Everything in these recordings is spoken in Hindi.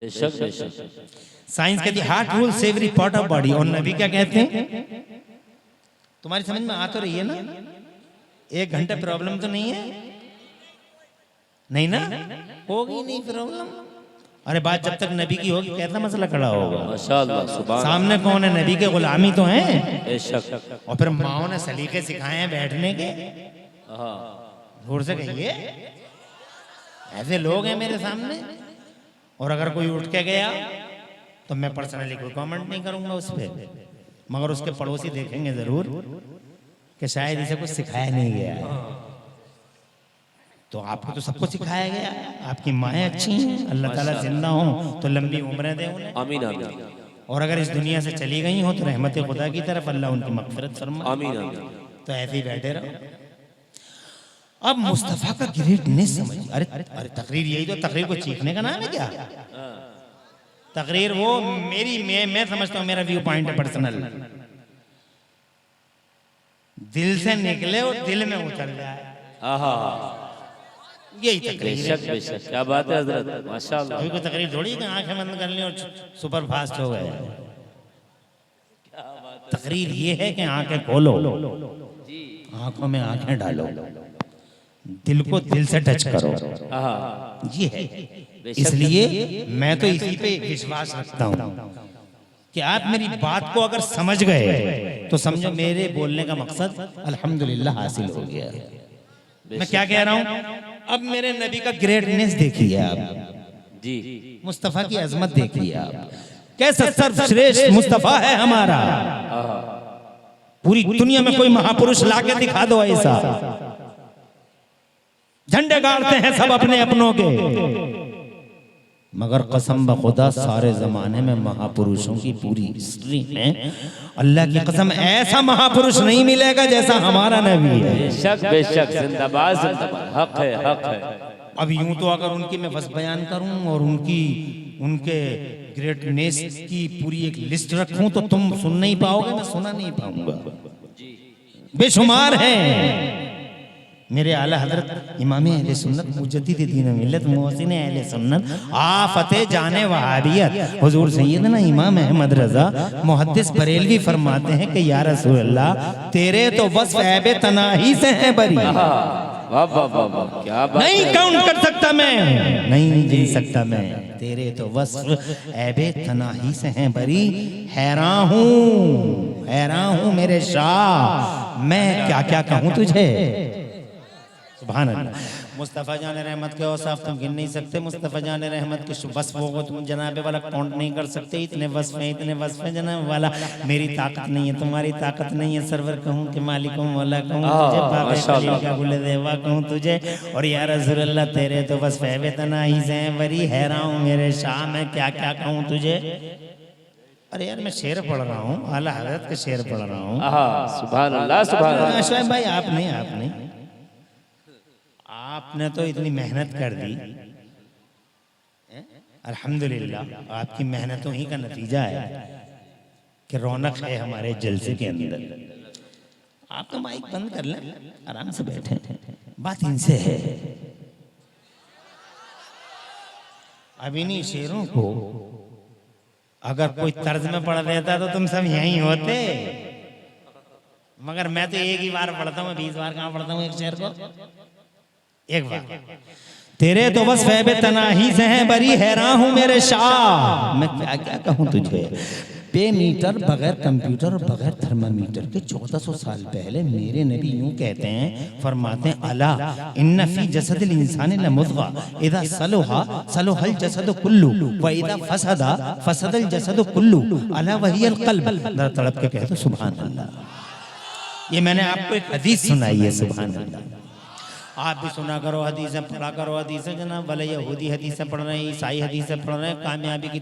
बेशक बेशक। साइंस कहती है heart rules every part of body, और नबी क्या कहते हैं? तुम्हारी समझ में आ तो रही है ना? 1 घंटे प्रॉब्लम तो नहीं है? नहीं ना? होगी नहीं प्रॉब्लम। अरे बात जब तक नबी की होगी कैसा मसला खड़ा होगा? माशाअल्लाह सुभान। सामने कौन है? नबी के गुलामी तो हैं। बेशक। और फिर माओ ने सलीके सिखाए हैं बैठने के। हाँ जोर से कहिए, ऐसे लोग हैं मेरे सामने। और अगर कोई उठ के गया तो मैं पर्सनली कोई कमेंट नहीं करूंगा उस पर, मगर उसके पड़ोसी देखेंगे जरूर कि शायद इसे कुछ सिखाया नहीं गया है। तो आपको तो सबको सिखाया गया। आपकी माएँ अच्छी हैं, अल्लाह ताला जिंदा हो तो लंबी उम्रें दे उन्हें। आमीन आमीन। और अगर इस दुनिया से चली गई हो तो रहमत खुदा की तरफ अल्लाह उनकी मगफिरत फरमाए। आमीन आमीन। तो ऐसे ही बैठे रहो। अब मुस्तफा का ग्रेटनेस समझ। अरे अरे तकरीर यही तो, तकरीर को चीखने का नाम है क्या? तकरीर वो मेरी मैं समझता हूँ, मेरा व्यू पॉइंट है पर्सनल। दिल से निकले और दिल में उतर जाए, आहा यही तकरीर है। बेशक बेशक। क्या बात है हजरत, माशाअल्लाह। अभी कोई तकरीर थोड़ी कि आंखें बंद कर ली और सुपर फास्ट हो गए। तकरीर ये है कि आंखें खोलो, आंखों में आंखें डालो, दिल को दिल से टच करो, आहा ये है। इसलिए मैं तो इसी पे विश्वास रखता हूँ कि आप मेरी बात को अगर समझ गए तो समझो मेरे बोलने का मकसद अल्हम्दुलिल्लाह हासिल हो गया। मैं क्या कह रहा हूँ? अब मेरे नबी का ग्रेटनेस देखिए आप जी। मुस्तफा की अजमत देखिए आप, कैसा सर्वश्रेष्ठ मुस्तफा है हमारा। पूरी दुनिया में कोई महापुरुष लाके दिखा दो ऐसा। झंडे गाड़ते हैं सब अपने अपनों के, मगर कसम ब खुदा सारे जमाने में महापुरुषों की पूरी हिस्ट्री में अल्लाह की कसम ऐसा महापुरुष नहीं मिलेगा जैसा हमारा नबी है। बेशक बेशक। जिंदाबाद जिंदाबाद। हक है हक है। अब यूं तो अगर उनकी मैं बस बयान करूं और उनके ग्रेटनेस की पूरी एक लिस्ट रखूं तो तुम सुन नहीं पाओगे, मैं सुना नहीं पाऊंगा। बेशुमार हैं मेरे आला हजरत इमाम अहले सुन्नत मुजद्दिद दीन मिल्लत मोहसिन अहले सुन्नत आफते जाने वहाबियत हुजूर सैयदना इमाम अहमद रजा मुहद्दिस बरेलवी फरमाते हैं कि या रसूल अल्लाह तेरे तो वस्फ ऐबे तनाही से हैं बरी। वाह वाह वाह वाह, क्या बात नहीं है। काउंट कर सकता मैं, नहीं गिन सकता मैं, तेरे तो वस्फ ऐबे तनाही से हैं बरी। हैरान हूँ मेरे शाह, मैं क्या क्या कहूँ तुझे। सुभान अल्लाह। मुस्तफ़ा जान रहमत के औसाफ तुम गिन नहीं सकते, मुस्तफ़ा जान रहमत के वस्फ़ों को तुम जनाबे वाला काउंट नहीं कर सकते। इतने वस्फ़ हैं, इतने वस्फ़ हैं जनाब वाला। मेरी ताकत नहीं है, तुम्हारी ताकत नहीं है। सरवर कहूँ कि मालिक हूँ, मौला कहूँ तुझे, बाक़ी खलील का गुल देवा कहूँ तुझे, और या रसूल अल्लाह तेरे तो वस्फ़ है तनाही से हैं बरी। हैरान हूँ मेरे शाह, मैं क्या क्या कहूँ तुझे। अरे यार मैं शेर पढ़ रहा हूँ, आला हज़रत के शेर पढ़ रहा हूँ। सुभान अल्लाह सुभान अल्लाह। शोएब भाई आपने तो इतनी मेहनत कर दी, अल्हम्दुलिल्लाह आपकी मेहनतों ही का नतीजा है कि रौनक है हमारे जलसे के अंदर। आप तो माइक बंद कर लें, आराम से बैठे। बात इनसे है, अब इन्हीं शेरों को अगर कोई तर्ज में पढ़ देता तो तुम सब यहीं होते, मगर मैं तो एक ही बार पढ़ता हूँ, 20 बार कहाँ पढ़ता हूँ एक शेर को। एक बार तेरे तो बस फैबे तनाही से हैं बरी। हैरान हूँ मेरे शाह, मैं क्या क्या कहूँ तुझे। पे मीटर बगैर कंप्यूटर और बगैर थर्मामीटर के 1400 साल पहले मेरे नबी यूं कहते हैं, फरमाते हैं अला इन्ना फी जसदिल इंसानी लमुज़गा इज़ा सलुहा सलुहल जसदु कुल्लु व इज़ा फसदा फसदल जसदु कुल्लु अला वहियल क़ल्ब। जरा तड़प के कह दो सुभान अल्लाह। ये मैंने आपको एक हदीस सुनाई है, सुभान अल्लाह। आप भी सुना करो, हदीसें पढ़ा करो। हदीसें जनाब भले यहूदी हदीसें पढ़ रहे हैं, ईसाई हदीसें पढ़ रहे हैं, कामयाबी की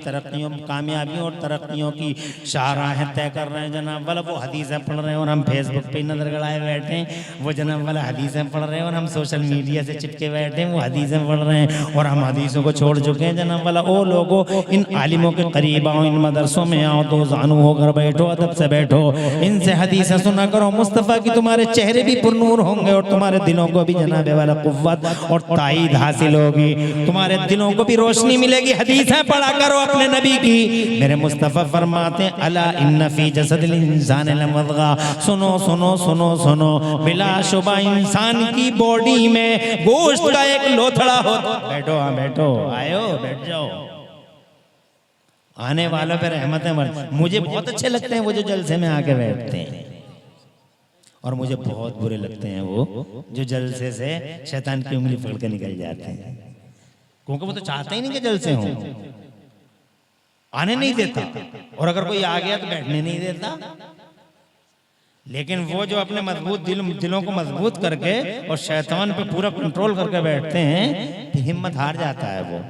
कामयाबी और तरक्कियों की शाहराहें तय कर रहे हैं जनाब वाला, वो हदीसें पढ़ रहे हैं और हम फेसबुक पे नजर गड़ाए बैठे हैं। वो जनाब वाला हदीसें पढ़ रहे हैं और हम सोशल मीडिया से चिपके बैठे हैं, वो हदीसें पढ़ रहे हैं और हम हदीसों को छोड़ चुके हैं जनाब वाला। ओ लोगों, इन आलिमों के करीब आओ, इन मदरसों में आओ, तो जानू होकर बैठो, अदब से बैठो, इनसे हदीसें सुना करो। मुस्तफ़ा की तुम्हारे चेहरे भी पुरनूर होंगे और तुम्हारे दिलों को भी जनाब जनाबे वाला कुव्वत और ताईद हासिल होगी, तुम्हारे दिलों को भी रोशनी मिलेगी। हदीसें पढ़ा करो अपने नबी की। मेरे मुस्तफ़ा फरमाते हैं अला इन्ना फी जसदिल इंसान लमज़गा, सुनो सुनो सुनो सुनो, बिलाशुबा इंसान की बॉडी में गोश्त का एक लोथड़ा होता। बैठो, हाँ बैठो, आयो बैठ जाओ। आने वालों पे रहमतें मर। मुझे बहुत अच्छे लगते हैं वो जो जलसे में आके बैठते हैं, और मुझे बहुत बुरे लगते हैं वो जो जलसे से शैतान की उंगली पकड़ के निकल जाते हैं, क्योंकि वो तो चाहते ही नहीं कि जलसे हों, आने नहीं देता, और अगर कोई आ गया तो बैठने नहीं देता। लेकिन वो जो अपने मजबूत दिलों को मजबूत करके और शैतान पे पूरा कंट्रोल करके बैठते हैं, तो हिम्मत हार जाता है वो।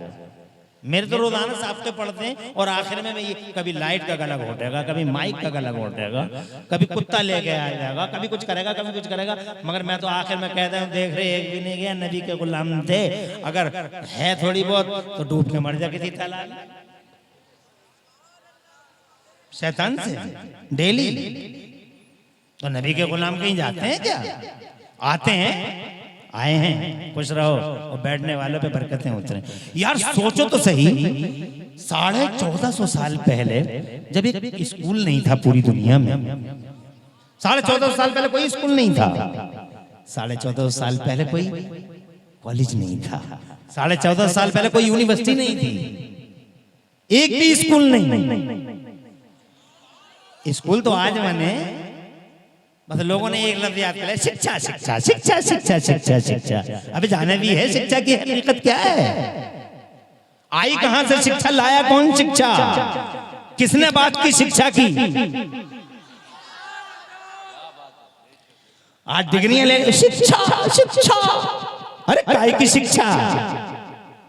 मेरे तो रोजाना साफ्ते पढ़ते हैं, और आखिर में मैं ये कभी लाइट का गला घोटेगा, कभी माइक का गला घोटेगा, कभी कुत्ता लेके आ जाएगा, कभी कुछ करेगा, कभी कुछ करेगा, मगर मैं तो आखिर में कहता हूँ देख रहे एक भी नहीं गया, नबी के गुलाम थे, अगर है थोड़ी बहुत तो डूब के मर जा किसी तालाब में। शैतान से डेली तो नबी के गुलाम कहीं जाते हैं क्या? आते हैं, आए हैं, खुश रहो, और बैठने वालों पे बरकतें उतरे। यार सोचो तो सही, 1450 साल पहले जब एक स्कूल नहीं था पूरी दुनिया में, 1450 साल पहले कोई स्कूल नहीं था, 1450 साल पहले कोई कॉलेज नहीं था, 1450 साल पहले कोई यूनिवर्सिटी नहीं थी, एक भी स्कूल नहीं। स्कूल तो आज बने, बस लोगों ने एक लफ्ज याद किया, शिक्षा शिक्षा शिक्षा शिक्षा शिक्षा शिक्षा। अभी जाने भी है शिक्षा की हकीकत क्या है, आई कहां से शिक्षा, लाया कौन शिक्षा, किसने बात की शिक्षा की। आज डिग्रियां ले शिक्षा शिक्षा, अरे काय की शिक्षा,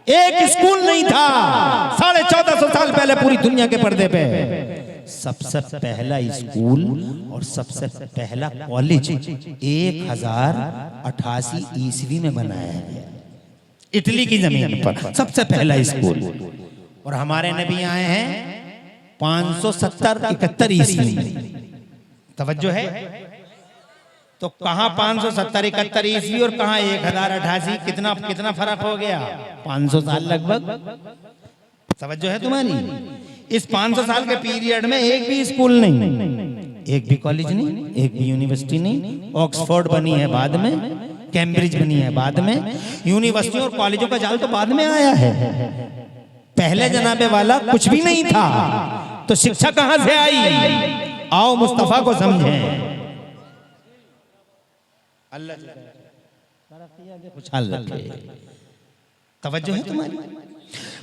एक स्कूल नहीं था 1450 साल पहले पूरी दुनिया के पर्दे पे। सबसे पहला स्कूल और सबसे पहला कॉलेज 1088 ईस्वी में बनाया गया, इटली की जमीन पर सबसे पहला स्कूल। और हमारे नबी आए हैं 570-71 ईस्वी में। तवज्जो है? तो कहां 570-71 ईस्वी और कहां 1088, कितना फर्क हो गया? 500 साल लगभग। तवज्जो है तुम्हारी? इस 500 साल के पीरियड में एक भी स्कूल नहीं, एक भी कॉलेज नहीं, एक भी यूनिवर्सिटी नहीं। ऑक्सफोर्ड बनी है बाद में, कैम्ब्रिज बनी है बाद में, यूनिवर्सिटी और कॉलेजों का जाल तो बाद में आया है। पहले जनाबे वाला कुछ भी नहीं था, तो शिक्षा कहां से आई? आओ मुस्तफा को समझें। अल्लाह खुशहाल रखे। तवज्जो है तुम्हारी?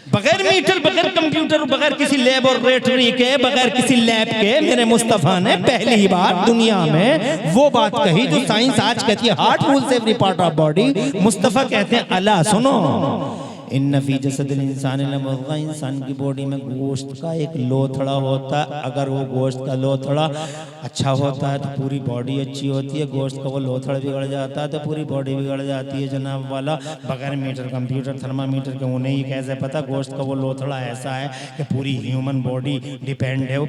बगैर मीटर, बगैर कंप्यूटर, बगैर किसी लेबोरेटरी के, बगैर किसी लैब के मेरे मुस्तफा ने पहली बार दुनिया में वो बात कही जो साइंस आज कहती है heart rules every part of body. Mustafa कहते हैं अला सुनो, इन्ना फी जसदिल इंसान लमुज़गा, इंसान की बॉडी में गोश्त का एक लोथड़ा होता है। अगर वो गोश्त का लोथड़ा अच्छा होता है तो पूरी बॉडी अच्छी होती है, गोश्त का वो लोथड़ा बिगड़ जाता है तो पूरी बॉडी बिगड़ जाती है। जनाब वाला बगैर मीटर, कंप्यूटर, थर्मामीटर के उन्हें ही कैसे पता गोश्त का वो लोथड़ा ऐसा है कि पूरी ह्यूमन बॉडी डिपेंड है, वो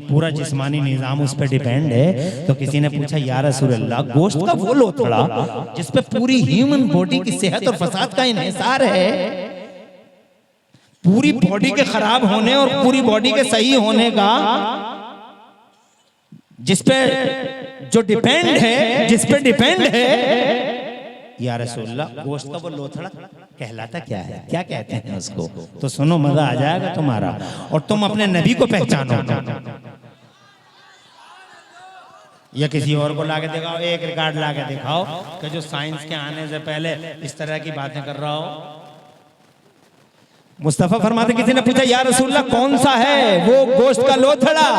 पूरा जिस्मानी निज़ाम उस पर डिपेंड है। तो किसी ने पूछा या रसूल अल्लाह, गोश्त का वो लोथड़ा जिस पे पूरी ह्यूमन बॉडी की सेहत और फसाद का इन्हिसार है, पूरी बॉडी के खराब होने और पूरी बॉडी के सही होने का जिस पे डिपेंड है या रसूलल्लाह, गोश्त का वो लोथड़ा कहलाता क्या है, क्या कहते हैं उसको? तो सुनो, मजा आ जाएगा तुम्हारा और तुम अपने नबी को पहचानो। या किसी और को लाके दिखाओ, एक रिकॉर्ड लाके दिखाओ कि जो साइंस के आने से पहले इस तरह की बातें कर रहा हो। मुस्तफा फरमाते, किसी ने पूछा या रसूलल्लाह कौन सा है वो गोश्त का लोथड़ा?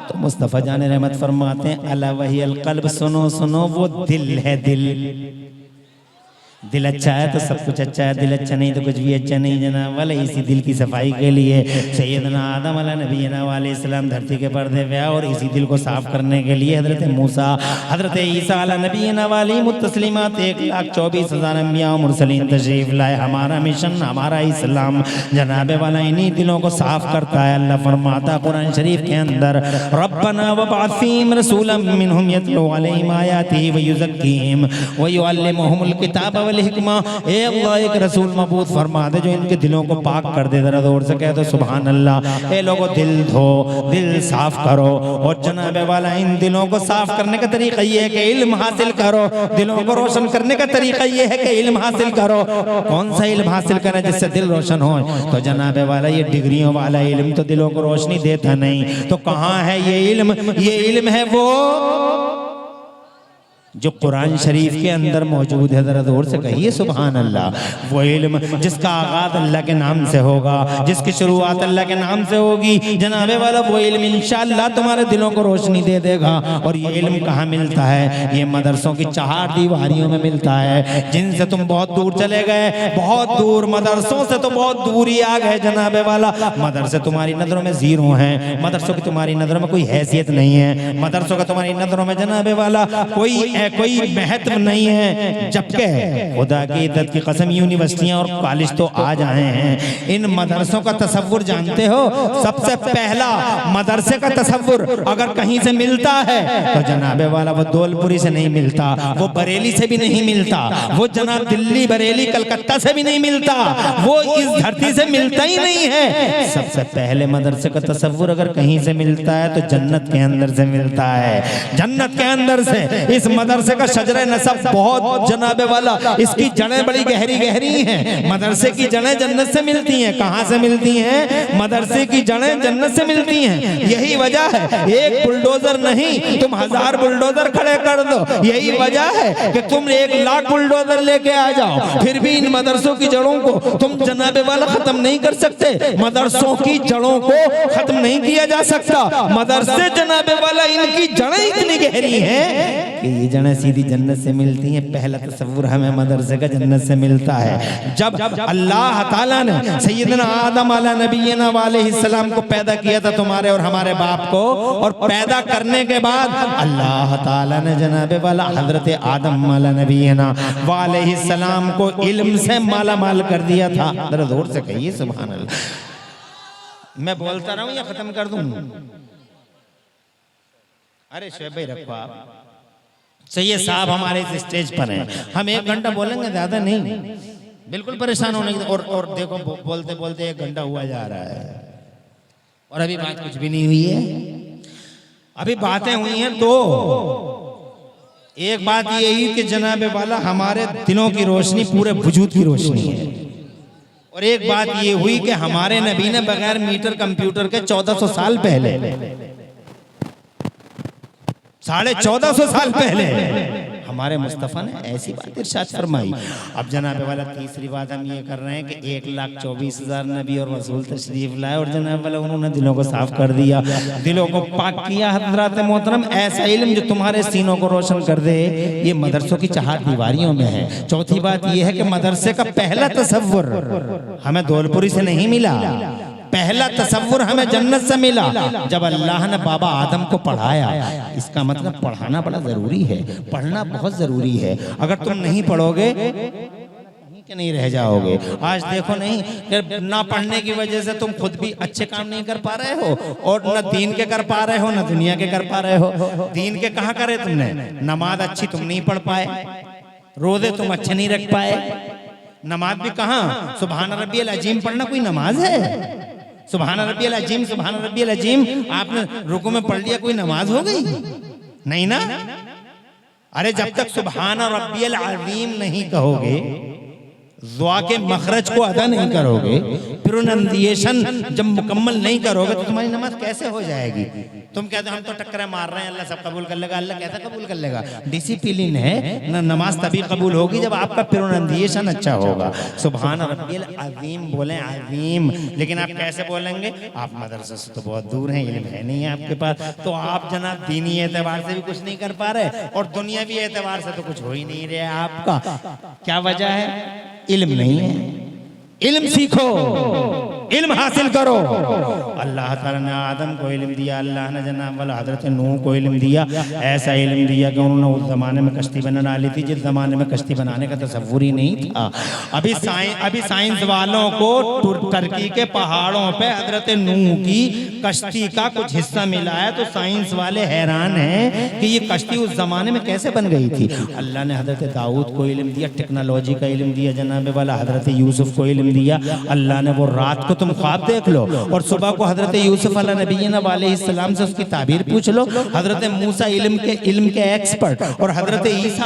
तो मुस्तफा जाने रहमत फरमाते हैं अला वही अल कल्ब, सुनो सुनो वो दिल है, दिल। दिल अच्छा है तो सब कुछ अच्छा है, दिल अच्छा नहीं तो कुछ भी अच्छा नहीं जनाब वाले। इसी दिल की सफाई के लिए सैयदना आदम अलैहिस्सलाम वाले इस्लाम धरती के पर्दे पे और इसी दिल को साफ करने के लिए हजरत मूसा हजरत ईसा अलैहिस्सलाम वाली मुतस्लिमात 1,24,000 अंबिया और मुरसलीन तशरीफ लाए। हमारा मिशन, हमारा इस्लाम जनाब वाला इन्हीं दिलों को साफ करता है। अल्लाह फरमाता कुरान शरीफ के अंदर, रब्बना वबअथ फीहिम रसूलन मिनहुम यतलू अलैहिम आयातिही व युज़क्कीहिम व युअल्लिमुहुमुल किताब वल हिकमा। ए अल्लाह एक रसूल मबूस फरमा दे जो इनके दिलों को पाक कर दे। जरा जोर से कह दो सुभान अल्लाह। ए लोगों दिल धो, दिल साफ करो। और जनाब वाला इन दिलों को साफ करने का तरीका ये है कि इल्म हासिल करो। दिलों को रोशन करने का तरीका ये है कि इल्म हासिल करो। कौन सा इल्म हासिल करें जिससे दिल रोशन हो? तो जनाब वाला ये डिग्रियों वाला इल्म तो दिलों को रोशनी देता नहीं। तो कहाँ है ये इल्म? ये इल्म है वो जो कुरान शरीफ के अंदर मौजूद है। जरा जोर से कहिए सुभान अल्लाह। वो इल्म जिसका आगाज अल्लाह के नाम से होगा, जिसकी शुरुआत अल्लाह के नाम से होगी जनाबे वाला, वो इल्म इंशाअल्लाह तुम्हारे दिलों को रोशनी दे देगा। और ये इल्म कहाँ मिलता है? ये मदरसों की 4 दीवारियों में मिलता है, जिनसे तुम बहुत दूर चले गए, बहुत दूर। मदरसों से तो बहुत दूर ही आ गए जनाबे वाला। मदरसे तुम्हारी नजरों में जीरो हैं, मदरसों की तुम्हारी नजरों में कोई हैसियत नहीं है, मदरसों का तुम्हारी नजरों में जनाबे वाला कोई महत्व नहीं है। जबकि खुदा की इज्जत की कसम यूनिवर्सिटियां और कॉलेज तो आ जाए हैं। इन मदरसों का तसव्वुर जानते हो? सबसे पहला मदरसे का तसव्वुर अगर कहीं से मिलता है तो जनाबे वाला वो दौलपुरी से नहीं मिलता, वो बरेली से भी नहीं मिलता, वो जनाब दिल्ली बरेली कलकत्ता से भी नहीं मिलता, वो इस धरती से मिलता ही नहीं है। सबसे पहले मदरसे का तसव्वुर अगर कहीं से मिलता है तो जन्नत के अंदर से मिलता है। जन्नत के अंदर से इस मदरसे का शजरे नसब बहुत जनाबे वाला, इसकी जड़ें बड़ी गहरी गहरी हैं। मदरसे की जड़ें जन्नत से मिलती हैं। कहां से मिलती हैं? मदरसे की जड़ें जन्नत से मिलती हैं। यही वजह है, एक बुलडोजर नहीं तुम 1000 बुलडोजर खड़े कर दो। यही वजह है कि तुम 1,00,000 बुलडोजर लेके आ जाओ, फिर भी इन मदरसों की जड़ों को तुम जनाबे वाला खत्म नहीं कर सकते। मदरसों की जड़ों को खत्म नहीं किया जा सकता। मदरसे जनाबे वाला इनकी जड़ें इतनी गहरी हैं कि ये जड़ें सीधी जन्नत से मिलती हैं। पहला तसव्वुर हमें मदरसे का जन्नत से मिलता है। जब अल्लाह ताला ने सैयदना आदम अलैहिस्सलाम वालेहिस्सलाम को पैदा किया था, तुम्हारे और हमारे बाप को, और पैदा करने के बाद अल्लाह ताला ने जनाबे वाला हजरत आदम अलैहिस्सलाम वालेहिस्सलाम को इल्म से माला माल कर दिया था। जरा जोर से कहिए सुभान अल्लाह। मैं बोलता रहूं या खत्म कर दूं? अरे शोएब भाई रखो आप। सैयद साहब हमारे इस स्टेज पर हैं, हम 1 घंटा बोलेंगे, ज्यादा नहीं, बिल्कुल परेशान होने की। और देखो बोलते बोलते 1 घंटा हुआ जा रहा है और अभी बात कुछ भी नहीं हुई है। अभी बातें हुई हैं तो एक बात यही कि जनाबे वाला हमारे दिलों की रोशनी पूरे वजूद की रोशनी है। और एक बात ये हुई कि हमारे नबी ने बगैर मीटर कंप्यूटर के 1400 साल पहले, 1450 साल पहले हमारे मुस्तफ़ा ने ऐसी बात इरशाद फरमाई। अब जनाबे वाला तीसरी बात हम ये कर रहे हैं कि 1,24,000 नबी और रसूल तशरीफ लाए और जनाब वाला उन्होंने दिलों को साफ कर दिया, दिलों को पाक किया। हज़रात मोहतरम, ऐसा इल्म जो तुम्हारे सीनों को रोशन कर दे, ये मदरसों की 4 दीवारियों में है। चौथी बात ये है कि मदरसे का पहला तसव्वुर हमें दौलपुरी से नहीं मिला, पहला तसव्वुर हमें जन्नत से मिला जब अल्लाह ने बाबा आदम को पढ़ाया। इसका मतलब पढ़ाना बड़ा जरूरी है, पढ़ना बहुत जरूरी है। अगर तुम नहीं पढ़ोगे कहीं के नहीं रह जाओगे। आज देखो नहीं कि ना पढ़ने की वजह से तुम खुद भी अच्छे काम नहीं कर पा रहे हो और न दीन के कर पा रहे हो न दुनिया के कर पा रहे हो। दीन के कहाँ करे तुमने? नमाज अच्छी तुम नहीं पढ़ पाए, रोजे तुम अच्छे नहीं रख पाए। नमाज भी कहाँ? सुभान रब्बियल अजीम पढ़ना कोई नमाज है? सुभान रब्बियल अजीम, सुभान रब्बियल अजीम आपने रुकू में पढ़ लिया, कोई नमाज हो गई? नहीं ना। अरे जब तक सुभान रब्बियल अजीम नहीं कहोगे दुआ के मखरज को अदा नहीं करोगे, प्रोनंसिएशन जब मुकम्मल नहीं करोगे तो तुम्हारी नमाज कैसे हो जाएगी? तुम कहते हो हम तो टक्कर मार रहे हैं, अल्लाह सब कबूल कर लेगा। अल्लाह कैसा कबूल कर लेगा? डिसिप्लिन है ना, नमाज तभी कबूल होगी जब आपका प्रोनंसिएशन अच्छा होगा। सुभान रब्बिल अजीम बोले, अजीम। लेकिन आप कैसे बोलेंगे? आप मदरसे से तो बहुत दूर हैं, इल्म है नहीं है आपके पास, तो आप जनाब दीनी एतबार से भी कुछ नहीं कर पा रहे और दुनियावी एतबार से तो कुछ हो ही नहीं रहा आपका। क्या वजह है? इल्म नहीं है। इल्म सीखो, इल्म हासिल करो। अल्लाह ताला ने आदम को इल्म दिया, अल्लाह ने जनाब वाला हजरत नूह को इल्म दिया। ऐसा इल्म दिया कि उन्होंने उस जमाने में कश्ती बना डाली थी जिस जमाने में कश्ती बनाने का तसव्वुर ही नहीं था। अभी साइंस वालों को टर्की के पहाड़ों पे हजरत नूह की कश्ती का कुछ हिस्सा मिला है, तो साइंस वाले हैरान हैं कि ये कश्ती उस जमाने में कैसे बन गई थी। अल्लाह ने हजरत दाऊद को इल्म दिया, टेक्नोलॉजी का इल्म दिया जनाब वाला। हजरत यूसुफ को इल्म दिया अल्लाह ने, वो रात को तुम ख्वाब देख लो और सुबह को हजरत यूसुफ अलैहिस्सलाम से उसकी ताबीर पूछ लो। हजरत मूसा इल्म के एक्सपर्ट और हजरत ईसा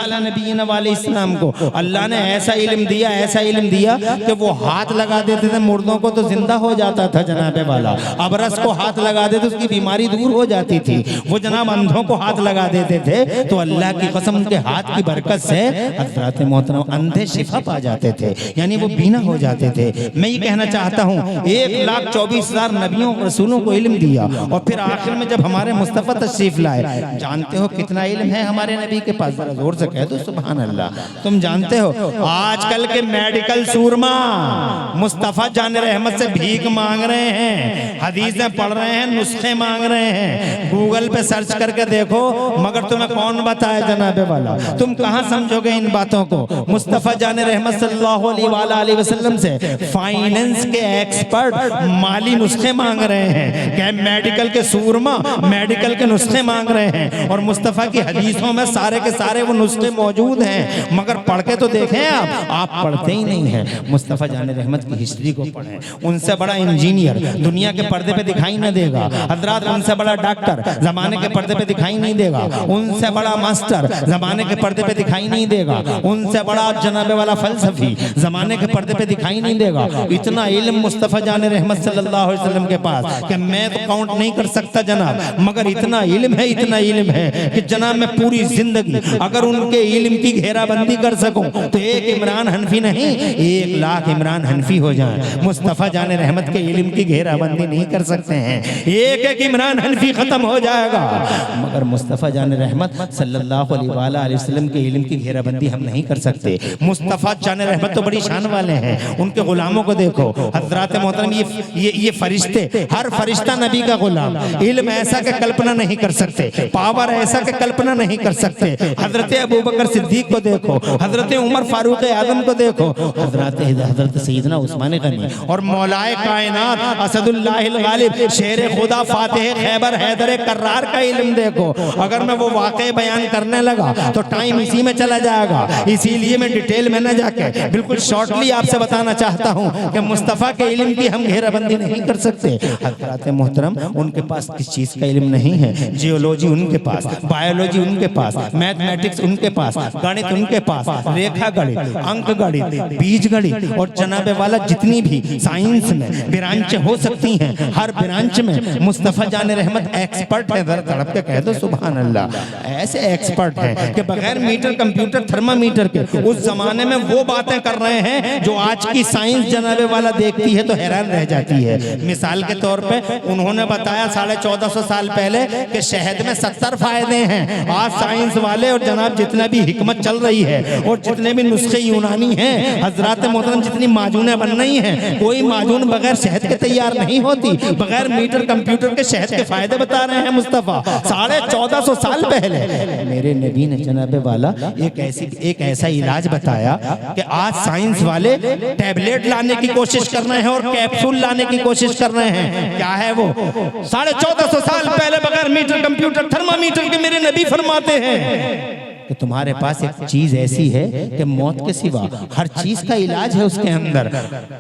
अलैहिस्सलाम को अल्लाह ने ऐसा इल्म दिया कि वो हाथ लगा देते थे मुर्दों को तो जिंदा हो जाता था जनाबे वाला। अबरस को हाथ लगा देते उसकी बीमारी दूर हो जाती थी। वो जनाब अंधों को हाथ लगा देते थे तो अल्लाह की कसम उनके हाथ की बरकत से हजरत मोहतरम अंधे शिफा पा जाते थे, यानी वो बीना हो जाते थे। मैं ये कहना चाहता हूँ 1,24,000 नबियों रसूलों को इल्म दिया और फिर आखिर में जब हमारे मुस्तफ़ा तशरीफ लाए, जानते हो कितना इल्म है हमारे नबी के पास? जरा जोर से कह दो सुभान अल्लाह। तुम जानते हो आजकल के मेडिकल सूरमा मुस्तफ़ा जान रहमत से भीख मांग रहे हैं, हदीसें पढ़ रहे हैं, नुस्खे मांग रहे हैं। गूगल पे सर्च करके देखो, मगर तुम्हें कौन बताए जनाबे वाला? तुम कहाँ समझोगे इन बातों को? मुस्तफ़ा जान रहमत सल्लल्लाहु अलैहि वसल्लम से फाइनेंस के एक्सपर्ट माली नुस्खे मांग रहे हैं, क्या मेडिकल के सूरमा मेडिकल के नुस्खे मांग रहे हैं। और मुस्तफ़ा की हदीसों में सारे के सारे वो नुस्खे मौजूद हैं, मगर पढ़ के तो देखें आप पढ़ते ही नहीं हैं। मुस्तफ़ा जान रहमत की हिस्ट्री को पढ़ें, उनसे बड़ा इंजीनियर दुनिया के पर्दे पे दिखाई न देगा हजरात, उनसे बड़ा डॉक्टर जमाने के पर्दे पे दिखाई नहीं देगा, उनसे बड़ा मास्टर जमाने के पर्दे पे दिखाई नहीं देगा, उनसे बड़ा जनाबे वाला फलसफी जमाने के पर्दे पे दिखाई नहीं देगा। इतना इल्म मुस्तफ़ा जान रहमत सल्लल्लाहु अलैहि वसल्लम के पास कि मैं तो काउंट नहीं कर सकता जनाब, मगर इतना इल्म है कि जनाब मैं पूरी जिंदगी अगर उनके इल्म की घेराबंदी कर सकूं तो एक इमरान हनफी नहीं 1,00,000 इमरान हनफी हो जाए, मुस्तफ़ा जान रहमत के इल्म की घेराबंदी नहीं कर सकते हैं। एक इमरान हनफी खत्म हो जाएगा, मगर मुस्तफ़ा जान रहमत सल्लल्लाहु अलैहि वसल्लम के इल्म की घेराबंदी हम नहीं कर सकते। मुस्तफ़ा जान रहमत तो बड़ी शान वाले हैं, उनके गुलामों को देखो हजरात मोहतरम, ये फरिश्ते, हर फरिश्ता नबी का गुलाम, इल्म ऐसा के कल्पना नहीं कर सकते, पावर ऐसा के कल्पना नहीं कर सकते। हजरत अबू बकर सिद्दीक को देखो, हजरत उमर फारूक आजम को देखो, हजरत सैयदना उस्मान गनी और मौलाए कायनात असदुल्लाहिल गालिब शेर खुदा फातिह खैबर हैदर कर्रार का इल्म देखो। अगर मैं वो वाक़े बयान करने लगा तो टाइम इसी में चला जाएगा, इसीलिए मैं डिटेल में न जाके बिल्कुल शॉर्टली आपसे बताना चाहता हूँ कि मुस्तफ़ा के इल्म की हम घेराबंदी नहीं कर सकते। हज़रात मोहतरम उनके पास किस चीज़ का इल्म नहीं है? जियोलॉजी उनके पास, बायोलॉजी उनके पास, मैथमेटिक्स उनके पास, गणित उनके पास, रेखा गणित, अंक गणित, बीज गणित और जनाबे वाला जितनी भी साइंस में ब्रांच हो सकती हैं, हर ब्रांच में मुस्तफ़ा जान रहमत एक्सपर्ट है। जरा तड़प के कह दो सुभान अल्लाह। ऐसे एक्सपर्ट हैं कि बगैर मीटर कंप्यूटर थर्मामीटर के उस जमाने में वो बातें कर रहे हैं जो आज की साइंस जनाबे वाला देखती है तो हैरान रह जाती है। मिसाल के तौर पे उन्होंने बताया 1450 साल पहले कि शहद में 70 फायदे हैं। आज साइंस वाले और जनाब जितना भी हिकमत चल रही है और जितने भी नुस्खे यूनानी हैं, हजरात मोहतरम जितनी माजूनें बन रही हैं, कोई माजून बगैर शहद के तैयार नहीं होती। बगैर मीटर कंप्यूटर के शहद के फायदे बता रहे हैं मुस्तफ़ा 1450 साल पहले। मेरे नबी ने जनाबे वाला एक ऐसा इलाज बताया कि आज साइंस वाले टैबलेट लाने की कोशिश कर रहे हैं और कैप्सूल लाने की कोशिश कर रहे हैं। क्या है वो? 1450 साल पहले बगैर मीटर कंप्यूटर थर्मामीटर के मेरे नबी फरमाते हैं कि कि तुम्हारे पास एक चीज ऐसी है कि मौत के सिवा हर चीज का इलाज है उसके अंदर।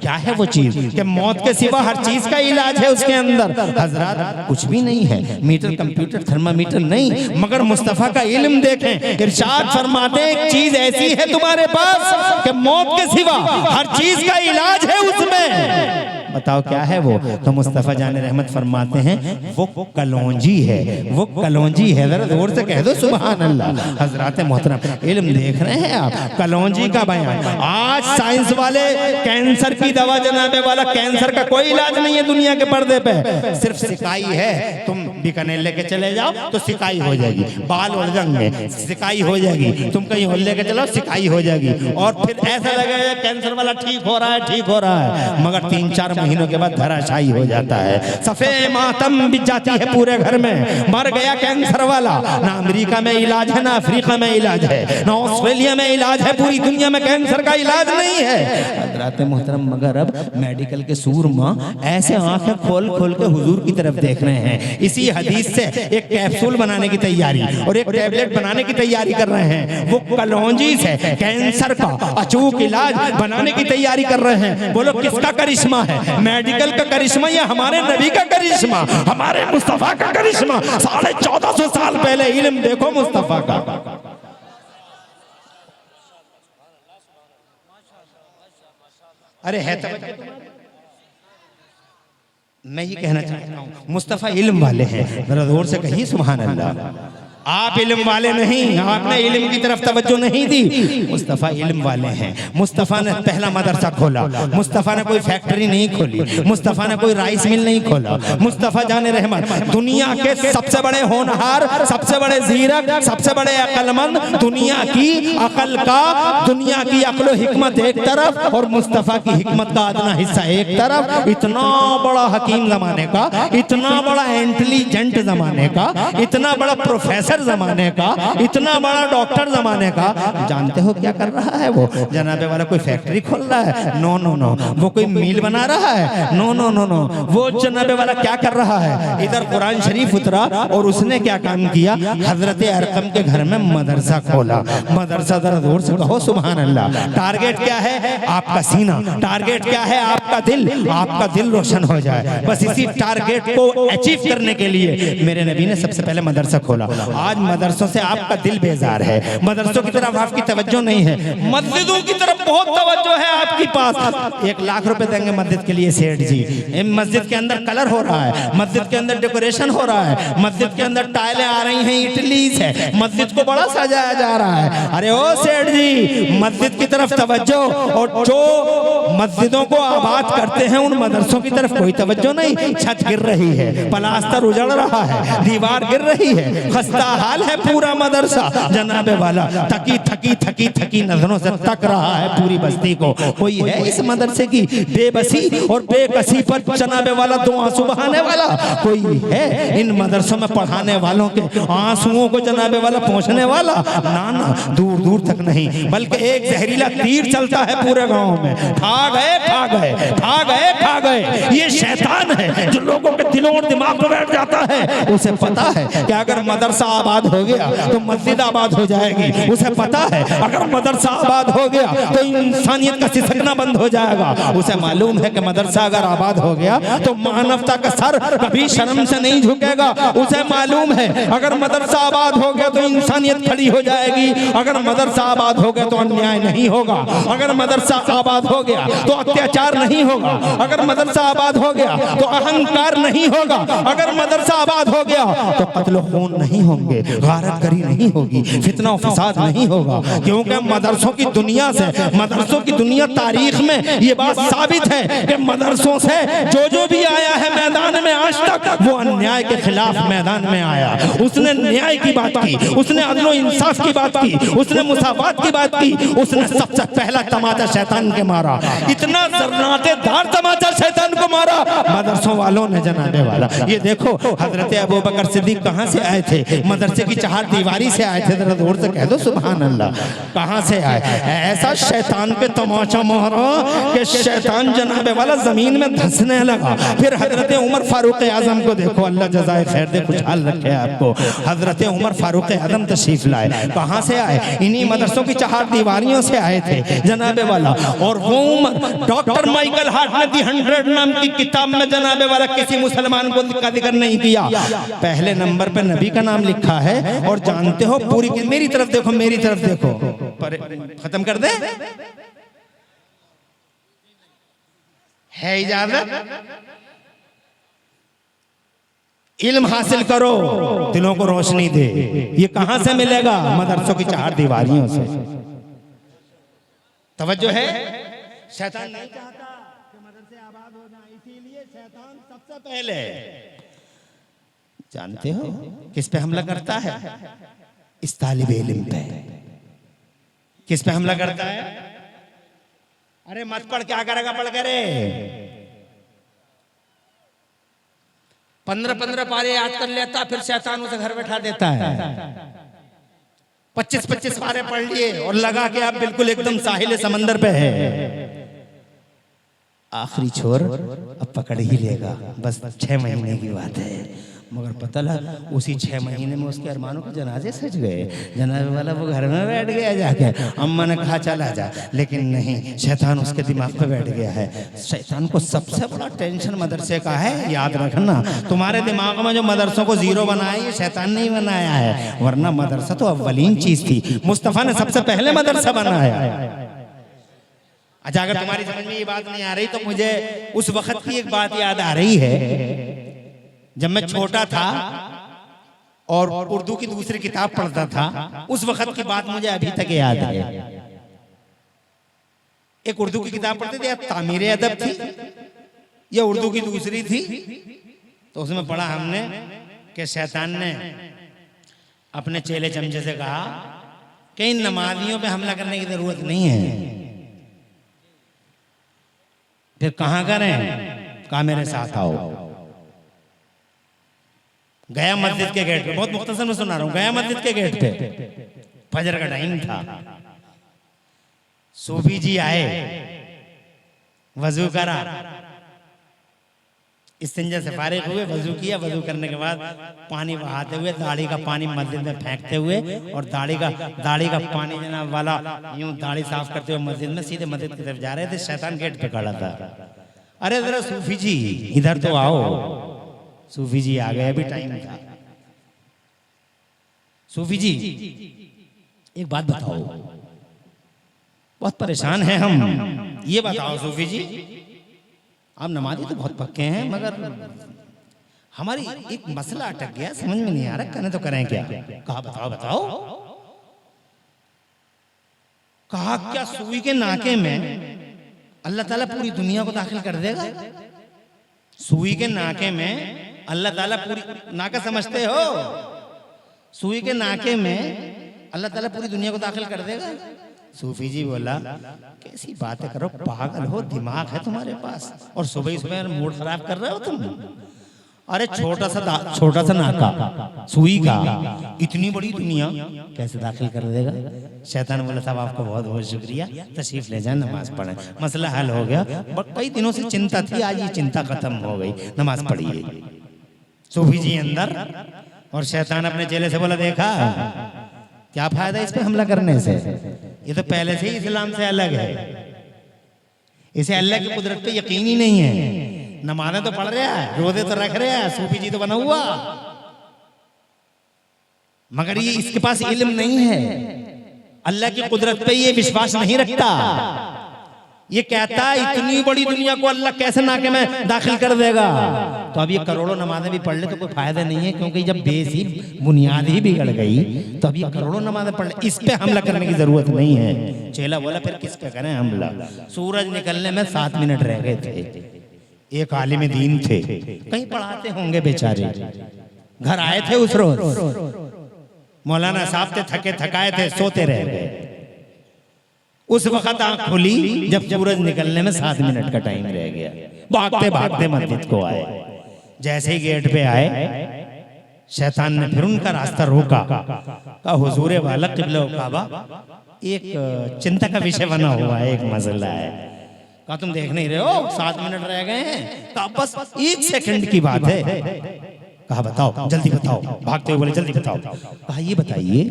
क्या है वो चीज? कि मौत के सिवा हर चीज का इलाज है उसके अंदर। हजरत कुछ भी नहीं है, मीटर कंप्यूटर थर्मामीटर नहीं, मगर मुस्तफा का इल्म देखें। इरशाद फरमाते हैं एक चीज ऐसी है तुम्हारे पास कि मौत के सिवा हर चीज का इलाज है उसमें। बताओ क्या है वो? तो मुस्तफ़ा जान रहमत फरमाते हैं वो कलौंजी है, वो कलौंजी है। जरा जोर से कह दो सुभान अल्लाह। हजरात मोहतरम इल्म देख रहे हैं आप, कलौंजी का बयान। आज साइंस वाले कैंसर की दवा जनाबे वाला, कैंसर का कोई इलाज नहीं है दुनिया के पर्दे पे, सिर्फ सिकाई है। तुम बीकानेर लेके चले जाओ तो सिकाई हो जाएगी, बाल उलझेंगे सिकाई हो जाएगी, तुम कहीं और लेके चलो सिकाई हो जाएगी, और फिर ऐसा लगेगा कैंसर वाला ठीक हो रहा है, ठीक हो रहा है, मगर 3-4 महीनों के बाद धराशायी हो जाता है। सफे मातम बिछ जाती है पूरे घर में, मर गया कैंसर वाला। ना अमेरिका में इलाज है, ना अफ्रीका में इलाज है, ना ऑस्ट्रेलिया में इलाज है, पूरी दुनिया में कैंसर का इलाज नहीं है। हज़रात मोहतरम मगर अब मेडिकल के सूरमा ऐसे आंखें खोल खोल के हुजूर की तरफ देख रहे हैं। इसी हदीस से एक कैप्सूल बनाने की तैयारी और एक टैबलेट बनाने की तैयारी कर रहे हैं। वो कलौंजी से कैंसर का अचूक इलाज बनाने की तैयारी कर रहे हैं। बोलो किसका करिश्मा है? मेडिकल का करिश्मा या हमारे नबी का करिश्मा, हमारे मुस्तफा का करिश्मा? 1450 साल पहले इल्म देखो मुस्तफा का। अरे है तो मैं ये कहना चाहता हूँ मुस्तफा इल्म वाले हैं, जरा जोर से कहिए सुभान अल्लाह। आप इल्म वाले नहीं, आपने इल्म की तरफ तवज्जो नहीं दी। मुस्तफ़ा इल्म वाले हैं। मुस्तफ़ा ने पहला मदरसा खोला, मुस्तफ़ा ने कोई फैक्ट्री नहीं खोली, मुस्तफ़ा ने कोई राइस मिल नहीं खोला। मुस्तफ़ा जाने रहमत दुनिया के सबसे बड़े होनहार, सबसे बड़े जीरक, सबसे बड़े अक्लमंद, दुनिया की अकल का, दुनिया की अक्ल हिकमत एक तरफ और मुस्तफ़ा की हिकमत का आधना हिस्सा एक तरफ। इतना बड़ा हकीम जमाने का, इतना बड़ा इंटेलिजेंट जमाने का, इतना बड़ा प्रोफेसर जमाने का, इतना बड़ा डॉक्टर जमाने का, जानते हो क्या कर रहा है वो? जनाबे वाला कोई फैक्ट्री खोल रहा है? No no no. वो कोई मिल बना रहा है? No no no no. वो जनाबे वाला क्या कर रहा है? इधर कुरान शरीफ उतरा और उसने क्या काम किया? हजरत अरकम के घर में मदरसा खोला। मदरसा जरा जोर से कहो सुभान अल्लाह। टारगेट क्या है? आपका सीना। टारगेट क्या है? आपका दिल। आपका दिल रोशन हो जाए। बस इसी टारगेट को अचीव करने के लिए मेरे नबी ने सबसे पहले मदरसा खोला। आज मदरसों से आपका दिल बेजार है, मदरसों की तरफ आपकी तवज्जो नहीं है, मस्जिदों की तरफ बहुत तवज्जो है आपके पास। 1 लाख रुपए देंगे मस्जिद के लिए सेठ जी, मस्जिद के अंदर कलर हो रहा है, मस्जिद के अंदर डेकोरेशन हो रहा है, मस्जिद के अंदर टाइलें आ रही हैं, इटली से मस्जिद को बड़ा सजाया जा रहा है। अरे ओ सेठ जी, मस्जिद की तरफ तवज्जो, और जो मस्जिदों को आबाद करते हैं उन मदरसों की तरफ कोई तवज्जो नहीं। छत गिर रही है, प्लास्टर उजड़ रहा है, दीवार गिर रही है, खस्ता हाल है पूरा मदरसा। जनाबे वाला थकी थकी थकी थकी नजरों से तक रहा है पूरी बस्ती को। कोई है इस मदरसे की बेबसी और बेकसी पर जनाबे वाला 2 आंसू बहाने वाला? कोई है इन मदरसों में पढ़ाने वालों के आंसुओं को जनाबे वाला पहुंचने वाला? ना ना, दूर दूर तक नहीं, बल्कि एक जहरीला तीर चलता है पूरे गांव में। खा गए खा गए खा गए खा गए। ये शैतान है जो लोगों के दिलों और दिमाग में बैठ जाता है। उसे पता है कि अगर मदरसा आबाद हो गया तो मस्जिद आबाद हो जाएगी। उसे पता है अगर मदरसा आबाद हो गया तो इंसानियत का सिसकना बंद हो जाएगा। उसे मालूम है कि मदरसा अगर आबाद हो गया तो मानवता का सर कभी शर्म से नहीं झुकेगा। उसे मालूम है अगर मदरसा आबाद हो गया तो इंसानियत खड़ी हो जाएगी। अगर मदरसा आबाद हो गया तो अन्याय नहीं होगा। अगर मदरसा आबाद हो गया तो अत्याचार नहीं होगा। अगर मदरसा आबाद हो गया तो अहंकार नहीं होगा। अगर मदरसा आबाद हो गया तो कत्ल खून नहीं होंगे, गारतगरी नहीं होगी, फितना और फसाद नहीं होगा। क्योंकि मदरसों की दुनिया से, मदरसों की दुनिया तारीख में ये बात साबित है कि मदरसों से जो भी आया है मैदान में आज तक, वो अन्याय के खिलाफ मैदान में आया। उसने न्याय की बात की, उसने अदल और इंसाफ की बात की, उसने मुसाफात की बात की। उसने सबसे पहला तमाचा शैतान के मारा। इतना जर्रातेदार तमाचा शैतान को मारा मदरसों वालों ने जनाबे वाला। ये देखो हजरत अबू बकर सिद्दीक कहाँ से आए थे? मदरसे की 4 दीवारी से आए थे। जरा जोर से कह दो सुभान अल्लाह। कहाँ से आए? ऐसा शैतान पे तमाचा मारा कि शैतान जनाबे वाला जमीन में धंसने लगा। फिर हजरत उमर फारूक आजम को देखो, अल्लाह जज़ाए खैर दे, खुशहाल रखे आपको। हजरत उमर फारूक आजम तशरीफ लाए। कहाँ से आए? इन्हीं मदरसों की 4 दीवारियों से आए थे जनाबे वाला। और वो उमर डॉक्टर माइकल हार्ट ने दी 100 नाम की किताब में जनाबे वाला किसी मुसलमान को का जिक्र नहीं किया। पहले नंबर पे नबी का नाम लिखा है। और जानते हो पूरी, मेरी तरफ देखो, मेरी तरफ देखो, पर खत्म कर दे, है इजाजत? इल्म हासिल करो, दिलों को रोशनी दे। ये कहां से मिलेगा? मदरसों की 4 दीवारियों से। तवज्जो है? शैतान नहीं चाहता कि मदरसे आबाद हो जाए, इसीलिए शैतान सबसे पहले, जानते हो किस पे हमला करता है? इस तालिबे इल्म पे। किस पे हमला करता है? अरे मत पढ़, क्या करेगा पढ़ करे? 15-15 पारे याद कर लेता, फिर शैतान उसे घर बैठा देता है। 25-25 पारे पढ़ लिए और लगा कि आप बिल्कुल एकदम साहिल समंदर पे है। आखिरी छोर अब पकड़ ही लेगा, बस 6 महीने की बात है। मगर पता लगा उसी 6 महीने में उसके अरमानों के जनाजे सज गए। जनाजे वाला वो घर में बैठ गया जाके। अम्मा ने कहा चला जा, लेकिन नहीं, शैतान उसके दिमाग पे बैठ गया है। शैतान को सबसे बड़ा टेंशन मदरसे का है, याद रखना। तुम्हारे दिमाग में जो मदरसों को जीरो बनाया, ये शैतान नहीं बनाया है, वरना मदरसा तो अव्वलीन चीज थी। मुस्तफा ने सबसे पहले मदरसा बनाया। अच्छा, अगर तुम्हारी समझ में ये बात नहीं आ रही तो मुझे उस वक्त की एक बात याद आ रही है। जब मैं छोटा था और उर्दू की दूसरी किताब पढ़ता था, उस वक्त की बात मुझे अभी तक याद है। एक उर्दू की किताब पढ़ते थे, तामीर अदब थी, या उर्दू की दूसरी थी। तो उसमें पढ़ा हमने कि शैतान ने अपने चेले चमचे से कहा कि इन नमाजियों पे हमला करने की जरूरत नहीं है। फिर कहाँ करें? कहा मेरे साथ आओ। गया मस्जिद के गेट पे, बहुत मुख्तसर में सुना रहा हूं, गया मस्जिद के गेट पे, फजर का टाइम था। सूफी जी आए, वजू करा, इस्तिंजा से फारिग हुए, वजू किया। वजू करने के बाद पानी बहाते हुए, दाढ़ी का पानी मस्जिद में फेंकते हुए, और दाढ़ी का पानी जनाब वाला यूं दाढ़ी साफ करते हुए मस्जिद में, सीधे मस्जिद की तरफ जा रहे थे। शैतान गेट पे खड़ा था। अरे जरा सूफी जी इधर तो आओ। सूफी जी आ गए, अभी टाइम था। सूफी जी एक बात बताओ, बहुत परेशान हैं हम। ये बताओ सूफी जी, आप नमाजी तो बहुत पक्के हैं, मगर हमारी एक मसला अटक गया, समझ में नहीं आ रहा, करें तो करें क्या? कहा बताओ बताओ। कहा क्या सुई के नाके में अल्लाह ताला पूरी दुनिया को दाखिल कर देगा? सुई के नाके में अल्लाह ताला पूरी, नाका समझते हो? सुई के नाके में अल्लाह ताला पूरी दुनिया को दाखिल कर देगा? सूफी जी बोला, कैसी बातें करो, पागल हो, दिमाग है तुम्हारे पास, और सुबह सुबह मूड खराब कर रहे हो तुम? अरे छोटा सा नाका सुई का, इतनी बड़ी दुनिया कैसे दाखिल कर देगा? शैतान बोला, साहब आपका बहुत बहुत शुक्रिया, तशरीफ ले जाए, नमाज पढ़े, मसला हल हो गया। कई दिनों से चिंता थी, आज ये चिंता खत्म हो गई, नमाज पढ़िए। सूफी जी अंदर, और शैतान अपने चेले से बोला, देखा क्या फायदा इस पे हमला करने से? ये तो पहले से ही इस्लाम से अलग है, इसे अल्लाह की कुदरत पे यकीन ही नहीं है। नमाज़ें तो पढ़ रहा है, रोजे तो रख रहे हैं, सूफी जी तो बना हुआ, मगर ये इसके पास इल्म नहीं है, अल्लाह की कुदरत पे ये विश्वास नहीं रखता। ये कहता है इतनी बड़ी दुनिया को अल्लाह कैसे नाके में दाखिल कर देगा? तो अब ये करोड़ों नमाजें भी पढ़ ले तो कोई फायदा नहीं है, क्योंकि जब बेस ही बुनियाद ही बिगड़ गई तो अब ये करोड़ों नमाजें पढ़ ले, इस पे हमला करने की जरूरत नहीं है। चेला बोला, फिर किस पे करें हमला? सूरज निकलने में 7 मिनट रह गए थे। एक आलिम दीन थे, कहीं पढ़ाते होंगे बेचारे, घर आए थे उस रोज, मौलाना साहब थे, थके थकाए थे, सोते रह गए। उस वक्त आंख खुली जब सूरज निकलने में 7 मिनट का टाइम रह गया। भागते भागते मस्जिद को आए, जैसे ही गेट पे आए शैतान ने फिर उनका रास्ता रोका, कहा हुजूर वाला क़िबला काबा एक चिंता का विषय बना हुआ है, एक मसला है। कहा तुम देख नहीं रहे हो 7 मिनट रह गए हैं? कहा बस 1 सेकंड की बात है। कहा बताओ, जल्दी बताओ। भागते हुए बोले जल्दी बताओ। कहा ये बताइए,